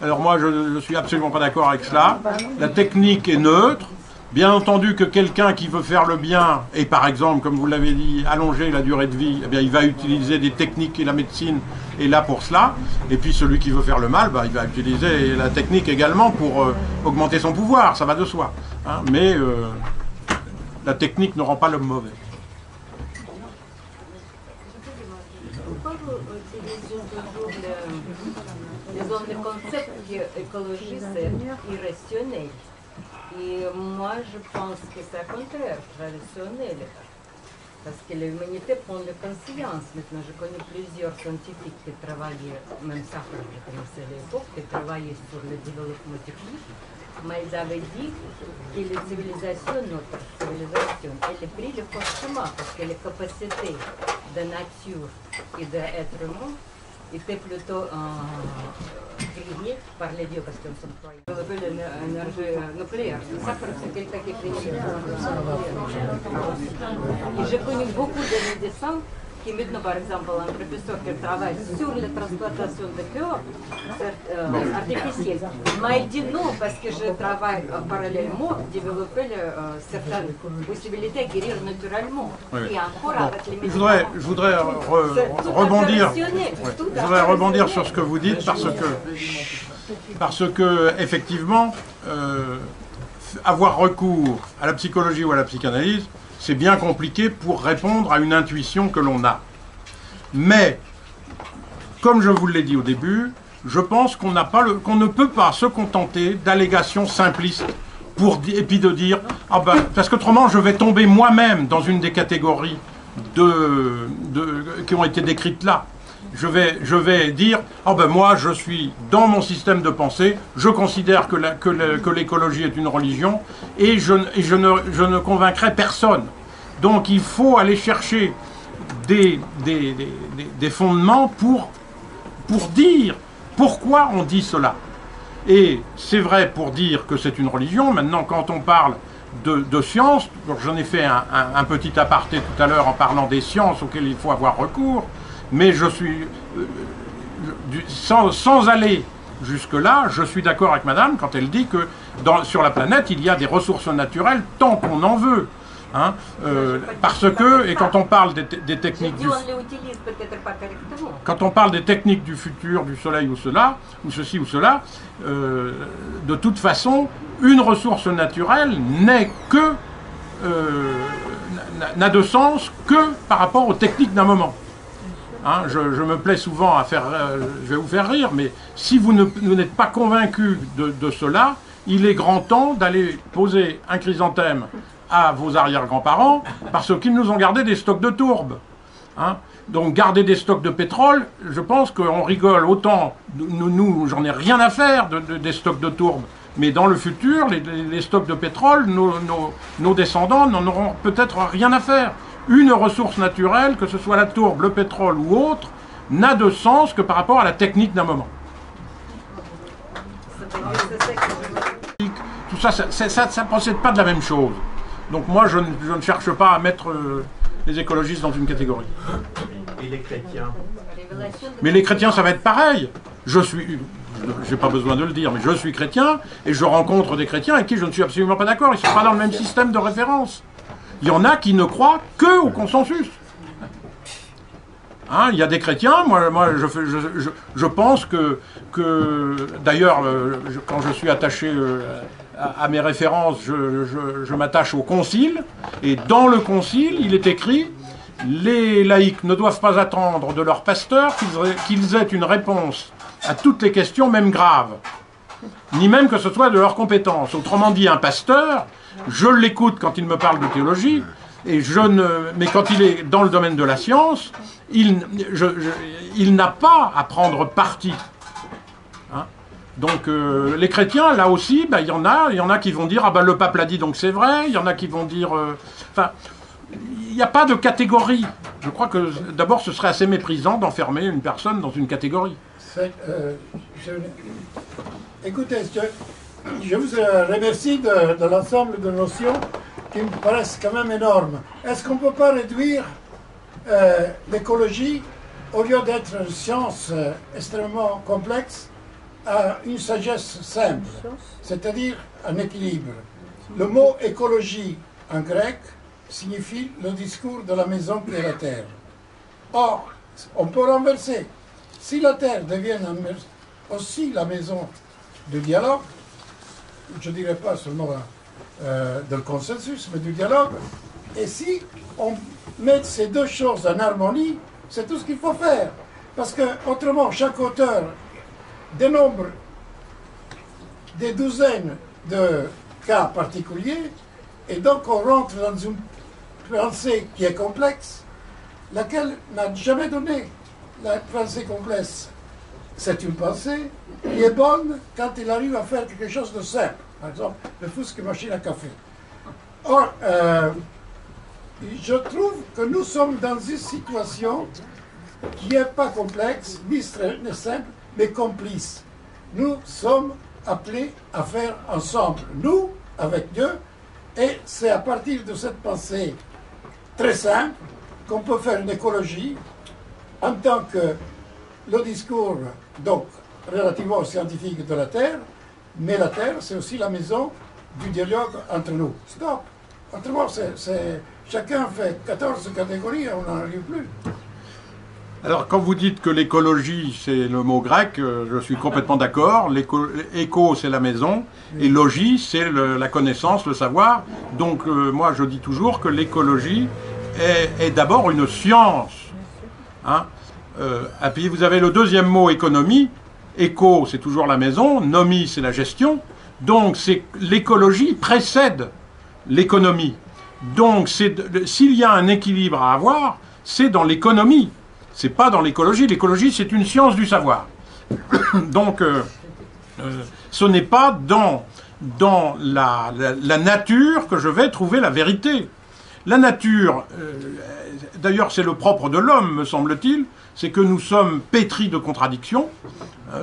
Alors moi je ne suis absolument pas d'accord avec cela. La technique est neutre. Bien entendu que quelqu'un qui veut faire le bien, et par exemple, comme vous l'avez dit, allonger la durée de vie, eh bien, il va utiliser des techniques et la médecine est là pour cela. Et puis celui qui veut faire le mal, il va utiliser la technique également pour augmenter son pouvoir, ça va de soi. Hein. Mais la technique ne rend pas l'homme mauvais. Pourquoi vous utilisez toujours le concept qu'écologiste est irrationnel? Et moi, je pense que c'est au contraire, traditionnel. Parce que l'humanité prend de conscience. Maintenant, je connais plusieurs scientifiques qui travaillent, même ça, à l'époque, qui travaillent sur le développement technique. Mais ils avaient dit que la civilisation, notre civilisation, elle est prise le forcément, parce que les capacités de nature et d'être humain étaient plutôt créées par les dieux, parce qu'on s'emploie. Développer l'énergie nucléaire. Ça, c'est quelqu'un qui crée l'énergie nucléaire. Et j'ai connu beaucoup de médecins qui maintenant, par exemple, un professeur qui travaille sur la transplantation de cœur artificielle. Mais il dit non, parce que je travaille parallèlement à développer certaines possibilités de guérir naturellement. Oui. Et encore avec les Je médicaments. voudrais rebondir sur ce que vous dites parce que effectivement, avoir recours à la psychologie ou à la psychanalyse, c'est bien compliqué pour répondre à une intuition que l'on a. Mais, comme je vous l'ai dit au début, je pense qu'on ne peut pas se contenter d'allégations simplistes et puis de dire parce qu'autrement je vais tomber moi-même dans une des catégories qui ont été décrites là. Je vais dire moi je suis dans mon système de pensée, je considère que l'écologie est une religion et je ne convaincrai personne. Donc il faut aller chercher des fondements pour dire pourquoi on dit cela. Et c'est vrai pour dire que c'est une religion. Maintenant, quand on parle de sciences, j'en ai fait un petit aparté tout à l'heure en parlant des sciences auxquelles il faut avoir recours, mais sans aller jusque-là, je suis d'accord avec madame quand elle dit que sur la planète, il y a des ressources naturelles tant qu'on en veut. Hein, parce que, et quand on parle des techniques quand on parle des techniques du futur, du soleil ou cela, ou ceci ou cela, de toute façon, une ressource naturelle n'est que n'a de sens que par rapport aux techniques d'un moment. Hein, je me plais souvent à faire, je vais vous faire rire, mais si vous n'êtes pas convaincu de cela, il est grand temps d'aller poser un chrysanthème à vos arrière-grands-parents, parce qu'ils nous ont gardé des stocks de tourbe. Hein. Donc garder des stocks de pétrole, je pense qu'on rigole autant, nous j'en ai rien à faire des stocks de tourbe, mais dans le futur, les stocks de pétrole, nos descendants n'en auront peut-être rien à faire. Une ressource naturelle, que ce soit la tourbe, le pétrole ou autre, n'a de sens que par rapport à la technique d'un moment. Tout ça, ça ne procède pas de la même chose. Donc moi, je ne cherche pas à mettre les écologistes dans une catégorie. Et les chrétiens? Mais les chrétiens, ça va être pareil. J'ai pas besoin de le dire, mais je suis chrétien, et je rencontre des chrétiens avec qui je ne suis absolument pas d'accord. Ils ne sont pas dans le même système de référence. Il y en a qui ne croient que au consensus. Hein, il y a des chrétiens, moi je pense que d'ailleurs, quand je suis attaché à mes références, je m'attache au concile, et dans le concile, il est écrit « Les laïcs ne doivent pas attendre de leur pasteur qu'ils aient une réponse à toutes les questions, même graves, ni même que ce soit de leur compétence. » Autrement dit, un pasteur, je l'écoute quand il me parle de théologie, mais quand il est dans le domaine de la science, il n'a pas à prendre parti. Hein? Donc les chrétiens, là aussi, il y en a qui vont dire « Ah ben le pape l'a dit, donc c'est vrai », il y en a qui vont dire... Enfin, il n'y a pas de catégorie. Je crois que d'abord ce serait assez méprisant d'enfermer une personne dans une catégorie. Écoutez, je vous remercie de l'ensemble de notions qui me paraissent quand même énormes. Est-ce qu'on ne peut pas réduire l'écologie, au lieu d'être une science extrêmement complexe, à une sagesse simple, c'est-à-dire un équilibre? Le mot écologie en grec signifie le discours de la maison qui est la terre. Or, on peut renverser. Si la terre devient aussi la maison du dialogue, je ne dirais pas seulement de consensus, mais du dialogue, et si on met ces deux choses en harmonie, c'est tout ce qu'il faut faire. Parce que, autrement, chaque auteur dénombre des douzaines de cas particuliers, et donc on rentre dans une pensée qui est complexe, laquelle n'a jamais donné. La pensée complexe, c'est une pensée qui est bonne quand il arrive à faire quelque chose de simple. Par exemple, le fusque machine à café. Or, je trouve que nous sommes dans une situation qui n'est pas complexe, ni simple, mais complice. Nous sommes appelés à faire ensemble, nous, avec Dieu, et c'est à partir de cette pensée très simple qu'on peut faire une écologie en tant que le discours, donc, relativement scientifique de la Terre, mais la Terre, c'est aussi la maison du dialogue entre nous. Stop. Autrement, chacun fait 14 catégories et on n'en arrive plus. Alors, quand vous dites que l'écologie, c'est le mot grec, je suis complètement d'accord. Éco, c'est la maison, et logie, c'est la connaissance, le savoir. Donc, moi, je dis toujours que l'écologie est d'abord une science. Hein? Et puis, vous avez le deuxième mot, économie. Éco, c'est toujours la maison. Nomie, c'est la gestion. Donc, l'écologie précède l'économie. Donc, s'il y a un équilibre à avoir, c'est dans l'économie. C'est pas dans l'écologie. L'écologie, c'est une science du savoir. Donc, ce n'est pas dans la nature que je vais trouver la vérité. La nature, d'ailleurs, c'est le propre de l'homme, me semble-t-il, c'est que nous sommes pétris de contradictions.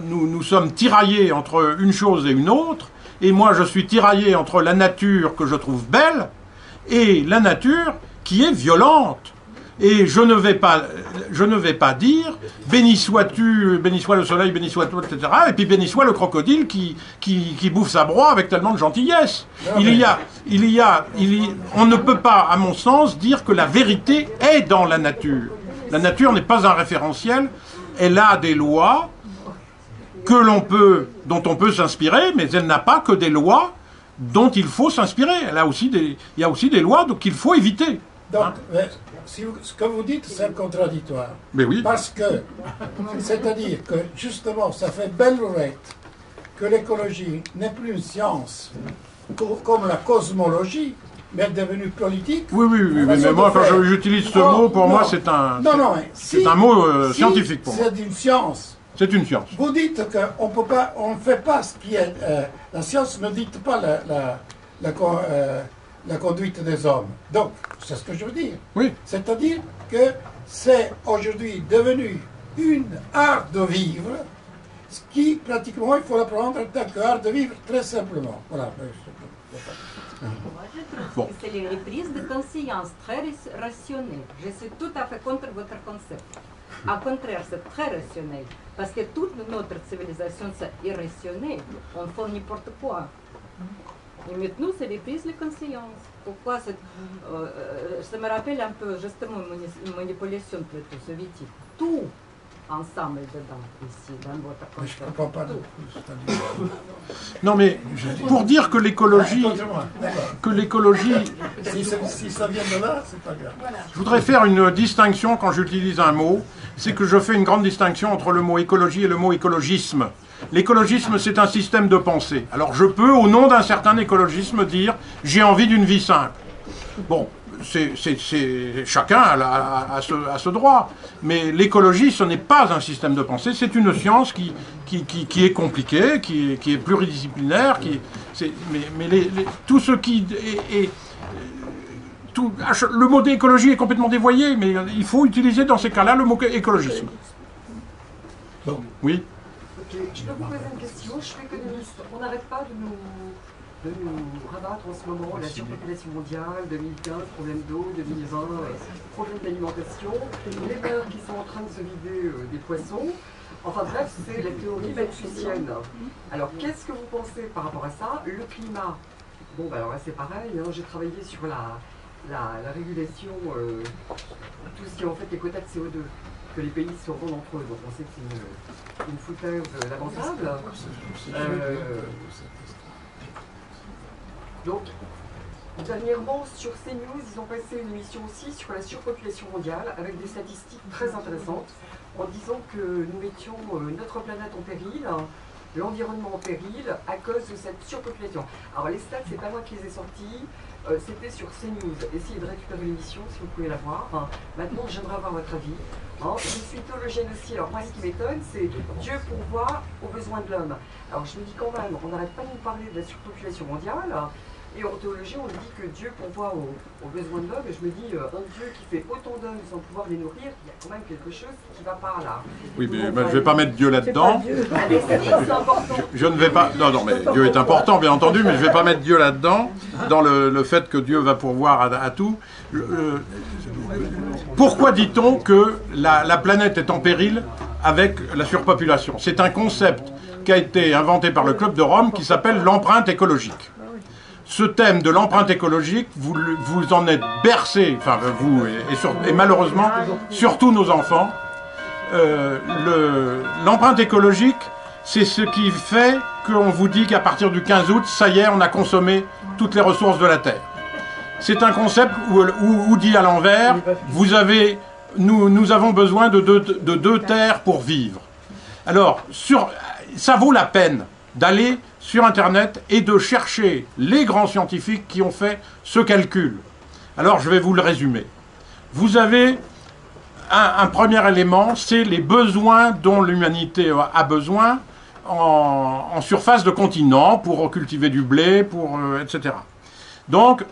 Nous sommes tiraillés entre une chose et une autre. Et moi, je suis tiraillé entre la nature que je trouve belle et la nature qui est violente. Et je ne vais pas dire béni sois-tu, béni soit le soleil, béni soit toi, etc. Et puis béni soit le crocodile qui bouffe sa proie avec tellement de gentillesse. On ne peut pas, à mon sens, dire que la vérité est dans la nature. La nature n'est pas un référentiel. Elle a des lois dont on peut s'inspirer, mais elle n'a pas que des lois dont il faut s'inspirer. Il y a aussi des lois qu'il faut éviter. Donc, ce que vous dites, c'est contradictoire. Mais oui. Parce que, c'est-à-dire que, justement, ça fait belle lurette que l'écologie n'est plus une science comme la cosmologie, mais est devenue politique. Oui, mais moi, quand j'utilise ce mot, pour moi, c'est un mot scientifique pour moi. C'est une science. C'est une science. Vous dites qu'on peut pas, on ne fait pas ce qui est... la science ne dit pas la conduite des hommes. Donc, c'est ce que je veux dire. Oui. C'est-à-dire que c'est aujourd'hui devenu une art de vivre, ce qui, pratiquement, il faut l'apprendre en tant qu'art de vivre très simplement. Voilà. Moi, je trouve que c'est les reprises de conscience très rationnelles. Je suis tout à fait contre votre concept. Au contraire, c'est très rationnel. Parce que toute notre civilisation, c'est irrationnel. On fait n'importe quoi. Et maintenant, c'est les prises de conscience. Pourquoi ça me rappelle un peu, justement, une manipulation plutôt soviétique. Tout ensemble dedans, ici, dans votre concept. Je ne comprends pas. Non, mais pour dire que l'écologie... Si ça vient de là, c'est pas grave. Je voudrais faire une distinction quand j'utilise un mot. C'est que je fais une grande distinction entre le mot écologie et le mot écologisme. L'écologisme, c'est un système de pensée. Alors je peux, au nom d'un certain écologisme, dire « j'ai envie d'une vie simple ». Bon, chacun a ce droit. Mais l'écologie, ce n'est pas un système de pensée, c'est une science qui est compliquée, qui est pluridisciplinaire, tout ce qui est le mot d'écologie est complètement dévoyé, mais il faut utiliser dans ces cas-là le mot écologisme. Oui. Je peux vous poser une question, je suis économiste. On n'arrête pas de nous rabattre en ce moment la surpopulation mondiale, 2015, problème d'eau, 2020, problème d'alimentation, les mers qui sont en train de se vider des poissons. Enfin bref, c'est la théorie malthusienne. Alors qu'est-ce que vous pensez par rapport à ça? Le climat, bon bah alors là c'est pareil, hein, j'ai travaillé sur la régulation, tout ce qui est en fait les quotas de CO2 que les pays se revendent entre eux. Donc on sait que c'est une foutaise lamentable. Donc, dernièrement, sur CNews, ils ont passé une émission aussi sur la surpopulation mondiale avec des statistiques très intéressantes en disant que nous mettions notre planète en péril, l'environnement en péril à cause de cette surpopulation. Alors les stats, c'est pas moi qui les ai sortis, c'était sur CNews. Essayez de récupérer l'émission si vous pouvez la voir. Maintenant, j'aimerais avoir votre avis. Je suis théologienne aussi. Alors moi, ce qui m'étonne, c'est Dieu pourvoit aux besoins de l'homme. Alors je me dis quand même, on n'arrête pas de nous parler de la surpopulation mondiale. Et en théologie, on dit que Dieu pourvoit aux besoins de l'homme. Et je me dis, un Dieu qui fait autant d'hommes sans pouvoir les nourrir, il y a quand même quelque chose qui ne va pas là. Oui, mais je ne vais pas mettre Dieu là-dedans. Je ne vais pas... Non, mais Dieu est important, bien entendu, mais je ne vais pas mettre Dieu là-dedans, dans le fait que Dieu va pourvoir à tout. Pourquoi dit-on que la planète est en péril avec la surpopulation? C'est un concept qui a été inventé par le Club de Rome qui s'appelle l'empreinte écologique. Ce thème de l'empreinte écologique, vous en êtes bercé, enfin vous et malheureusement, surtout nos enfants. L'empreinte écologique, c'est ce qui fait qu'on vous dit qu'à partir du 15 août, ça y est, on a consommé toutes les ressources de la Terre. C'est un concept où dit à l'envers, nous avons besoin de deux terres pour vivre. Alors, ça vaut la peine d'aller sur Internet et de chercher les grands scientifiques qui ont fait ce calcul. Alors, je vais vous le résumer. Vous avez un premier élément, c'est les besoins dont l'humanité a besoin en surface de continent pour cultiver du blé, etc. Donc,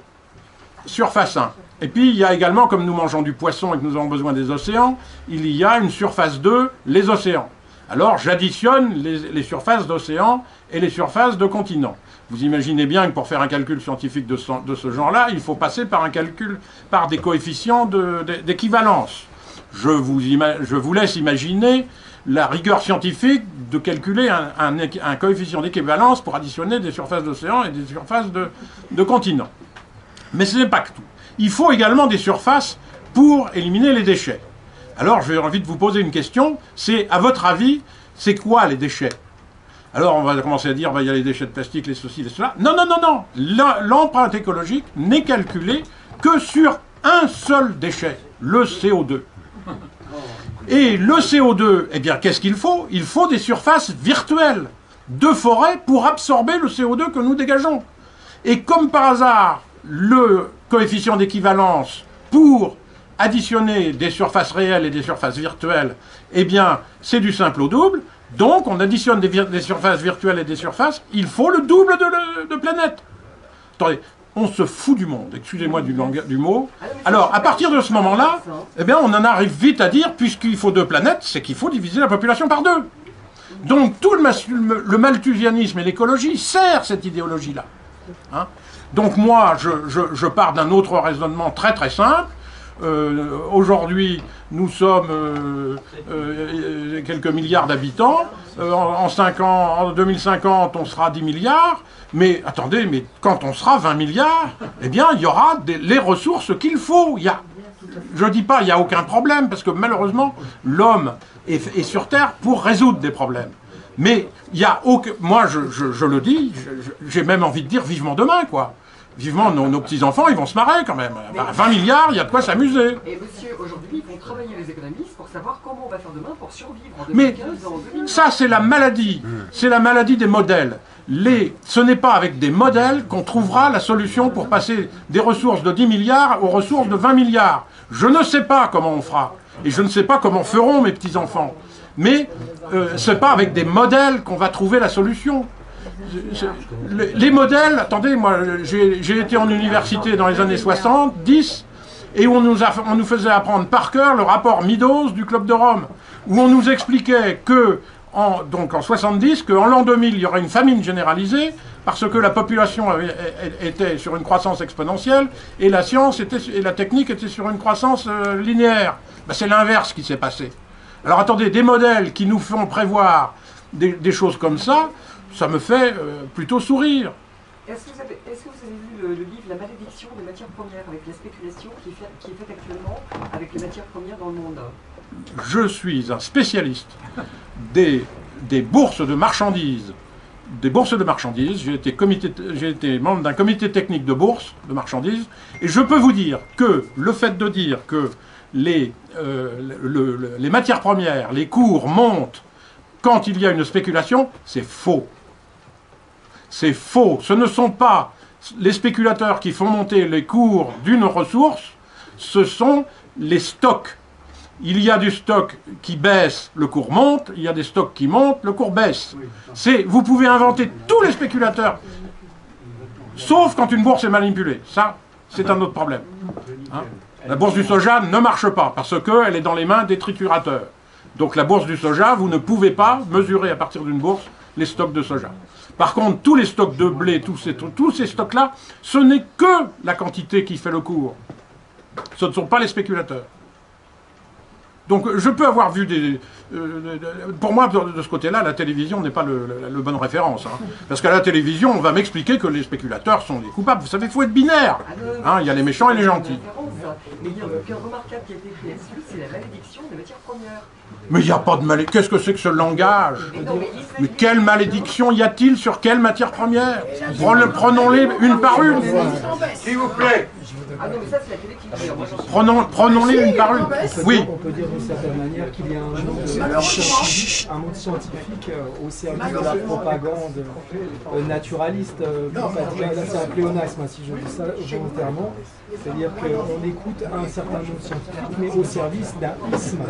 surface 1. Et puis, il y a également, comme nous mangeons du poisson et que nous avons besoin des océans, il y a une surface 2, les océans. Alors, j'additionne les surfaces d'océans et les surfaces de continents. Vous imaginez bien que pour faire un calcul scientifique de ce genre-là, il faut passer par un calcul, par des coefficients d'équivalence. Je vous laisse imaginer la rigueur scientifique de calculer un coefficient d'équivalence pour additionner des surfaces d'océan et des surfaces de continents. Mais ce n'est pas que tout. Il faut également des surfaces pour éliminer les déchets. Alors j'ai envie de vous poser une question, c'est, à votre avis, c'est quoi les déchets? Alors on va commencer à dire, il y a les déchets de plastique, les ceci, les cela. Non, non, non, non. L'empreinte écologique n'est calculée que sur un seul déchet, le CO2. Et le CO2, eh bien, qu'est-ce qu'il faut? Il faut des surfaces virtuelles de forêt pour absorber le CO2 que nous dégageons. Et comme par hasard, le coefficient d'équivalence pour additionner des surfaces réelles et des surfaces virtuelles, eh bien, c'est du simple au double. Donc, on additionne des surfaces virtuelles et des surfaces, il faut le double de planètes. Attendez, on se fout du monde, excusez-moi du mot. Alors, à partir de ce moment-là, eh bien, on en arrive vite à dire, puisqu'il faut 2 planètes, c'est qu'il faut diviser la population par 2. Donc, tout le malthusianisme et l'écologie sert cette idéologie-là. Hein? Donc, moi, je pars d'un autre raisonnement très très simple. Aujourd'hui, nous sommes quelques milliards d'habitants. En 2050, on sera 10 milliards. Mais attendez, mais quand on sera 20 milliards, eh bien, il y aura les ressources qu'il faut. Je ne dis pas, il n'y a aucun problème, parce que malheureusement, l'homme est sur Terre pour résoudre des problèmes. Mais il y a aucun... Moi, je le dis, j'ai même envie de dire vivement demain, quoi. Vivement, nos petits-enfants, ils vont se marrer quand même. À 20 milliards, il y a de quoi s'amuser. Et monsieur, aujourd'hui, ils vont travailler les économistes pour savoir comment on va faire demain pour survivre en 2015, Mais en 2020. ça, c'est la maladie. C'est la maladie des modèles. Ce n'est pas avec des modèles qu'on trouvera la solution pour passer des ressources de 10 milliards aux ressources de 20 milliards. Je ne sais pas comment on fera. Et je ne sais pas comment feront mes petits-enfants. Mais ce n'est pas avec des modèles qu'on va trouver la solution. Les modèles, attendez, moi j'ai été en université dans les années 70, et on nous faisait apprendre par cœur le rapport Meadows du Club de Rome, où on nous expliquait que, donc en 70, qu'en l'an 2000, il y aurait une famine généralisée, parce que la population était sur une croissance exponentielle, et la science et la technique étaient sur une croissance linéaire. Ben, c'est l'inverse qui s'est passé. Alors attendez, des modèles qui nous font prévoir des choses comme ça me fait plutôt sourire. Est-ce que vous avez lu le livre La malédiction des matières premières, avec la spéculation qui est faite actuellement avec les matières premières dans le monde? Je suis un spécialiste des bourses de marchandises. J'ai été membre d'un comité technique de bourse de marchandises, et je peux vous dire que le fait de dire que les matières premières, les cours montent quand il y a une spéculation, c'est faux. C'est faux. Ce ne sont pas les spéculateurs qui font monter les cours d'une ressource, ce sont les stocks. Il y a du stock qui baisse, le cours monte, il y a des stocks qui montent, le cours baisse. Vous pouvez inventer tous les spéculateurs, sauf quand une bourse est manipulée. Ça, c'est un autre problème. Hein? La bourse du soja ne marche pas, parce qu'elle est dans les mains des triturateurs. Donc la bourse du soja, vous ne pouvez pas mesurer à partir d'une bourse les stocks de soja. Par contre, tous les stocks de blé, tous ces stocks-là, ce n'est que la quantité qui fait le cours. Ce ne sont pas les spéculateurs. Donc je peux avoir vu des... pour moi, de ce côté-là, la télévision n'est pas le bonne référence. Hein. Parce qu'à la télévision, on va m'expliquer que les spéculateurs sont les coupables. Vous savez, il faut être binaire. Hein, il y a les méchants et les gentils. Mais il y a un bouquin remarquable qui a été écrit là-dessus, c'est La malédiction des matières premières. Mais il n'y a pas de malédiction. Qu'est-ce que c'est que ce langage? Mais quelle malédiction y a-t-il sur quelle matière première? Prenons-les une par une. S'il vous plaît. Ah non, mais ça, c'est la télé qui le dit. Moi, j'en suis... Prenons-les une par une. Oui. On peut dire d'une certaine manière qu'il y a un monde scientifique au service de la propagande naturaliste. Là, c'est un pléonasme, si je dis ça volontairement. C'est-à-dire qu'on écoute un certain nombre scientifique, mais au service d'un isme,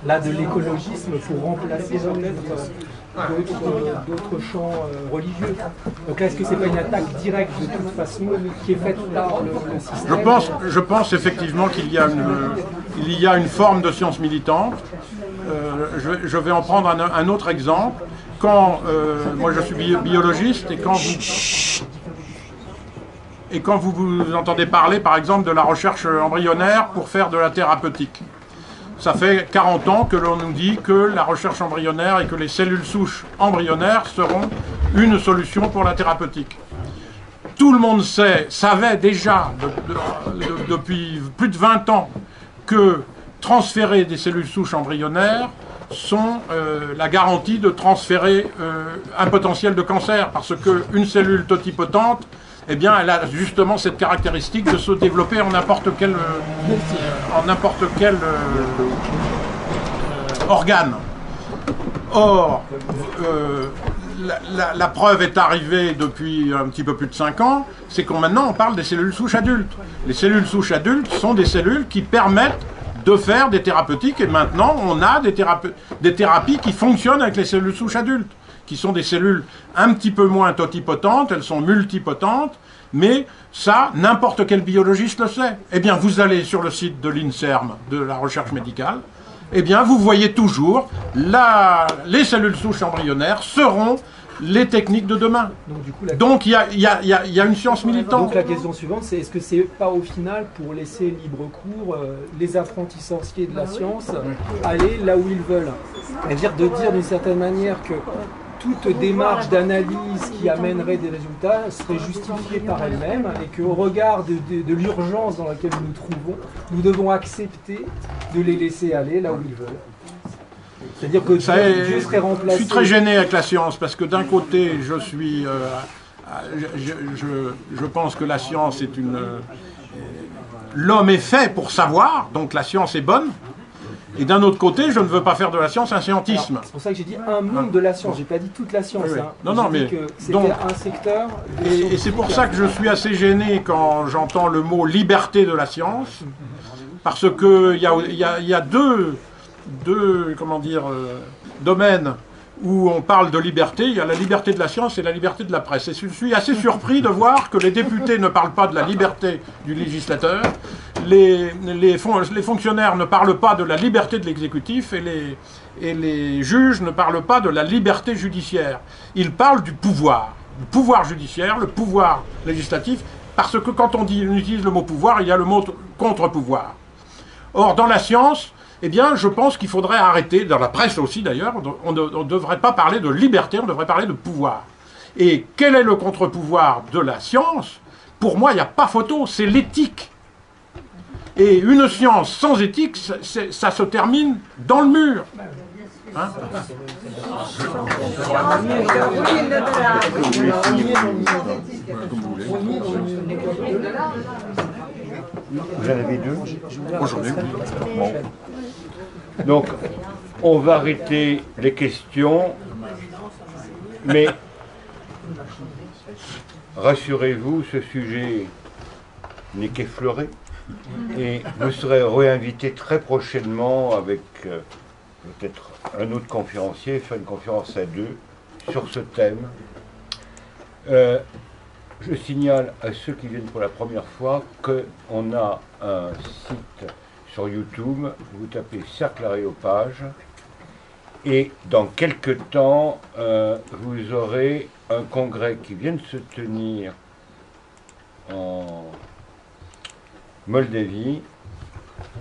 là, de l'écologisme, pour remplacer peut-être d'autres champs religieux. Donc là, est-ce que c'est pas une attaque directe de toute façon qui est faite par le système? Je pense effectivement qu'il y a une forme de science militante. Je vais en prendre un autre exemple. Quand moi je suis biologiste, et quand vous et quand vous entendez parler, par exemple, de la recherche embryonnaire pour faire de la thérapeutique. Ça fait 40 ans que l'on nous dit que la recherche embryonnaire et que les cellules souches embryonnaires seront une solution pour la thérapeutique. Tout le monde savait déjà depuis plus de 20 ans que transférer des cellules souches embryonnaires sont la garantie de transférer un potentiel de cancer, parce qu'une cellule totipotente, eh bien, elle a justement cette caractéristique de se développer en n'importe quel, organe. Or, la preuve est arrivée depuis un petit peu plus de 5 ans, c'est qu'on maintenant on parle des cellules souches adultes. Les cellules souches adultes sont des cellules qui permettent de faire des thérapeutiques, et maintenant on a des thérapies qui fonctionnent avec les cellules souches adultes, qui sont des cellules un petit peu moins totipotentes, elles sont multipotentes, mais ça, n'importe quel biologiste le sait. Eh bien, vous allez sur le site de l'INSERM, de la recherche médicale, eh bien, vous voyez toujours les cellules souches embryonnaires seront les techniques de demain. Donc il y a une science militante. Donc la question suivante, c'est est-ce que c'est pas au final pour laisser libre cours les apprentis sorciers de la science aller là où ils veulent? C'est-à-dire de dire d'une certaine manière que toute démarche d'analyse qui amènerait des résultats serait justifiée par elle-même et qu'au regard de l'urgence dans laquelle nous nous trouvons, nous devons accepter de les laisser aller là où ils veulent. C'est-à-dire que Dieu serait remplacé... Je suis très gêné avec la science parce que d'un côté, je pense que la science est une... L'homme est fait pour savoir, donc la science est bonne. Et d'un autre côté, je ne veux pas faire de la science un scientisme. C'est pour ça que j'ai dit un monde de la science, j'ai pas dit toute la science. Oui. Hein. Non, mais c'était un secteur. Et c'est pour ça que je suis assez gêné quand j'entends le mot liberté de la science, parce que il y a deux domaines où on parle de liberté. Il y a la liberté de la science et la liberté de la presse. Et je suis assez surpris de voir que les députés ne parlent pas de la liberté du législateur, les fonctionnaires ne parlent pas de la liberté de l'exécutif et les juges ne parlent pas de la liberté judiciaire. Ils parlent du pouvoir judiciaire, le pouvoir législatif, parce que quand on utilise le mot pouvoir, il y a le mot contre-pouvoir. Or, dans la science, eh bien, je pense qu'il faudrait arrêter, dans la presse aussi d'ailleurs, on ne devrait pas parler de liberté, on devrait parler de pouvoir. Et quel est le contre-pouvoir de la science? Pour moi, il n'y a pas photo, c'est l'éthique. Et une science sans éthique, ça se termine dans le mur. Hein? Vous en avez deux? Aujourd'hui. Bon. Donc, on va arrêter les questions, mais rassurez-vous, ce sujet n'est qu'effleuré, et vous serez réinvité très prochainement avec peut-être un autre conférencier, faire une conférence à deux sur ce thème. Je signale à ceux qui viennent pour la première fois qu'on a un site sur YouTube, vous tapez Cercle Aréopage, et dans quelques temps, vous aurez un congrès qui vient de se tenir en Moldavie,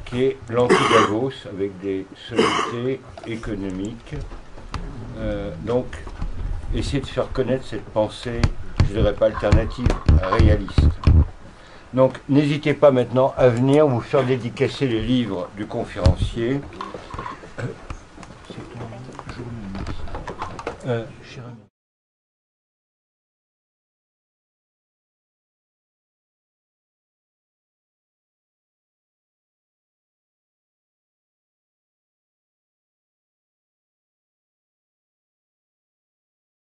qui est l'Anti-Davos, avec des sociétés économiques. Donc, essayez de faire connaître cette pensée, je ne dirais pas alternative, réaliste. Donc, n'hésitez pas maintenant à venir vous faire dédicacer les livres du conférencier.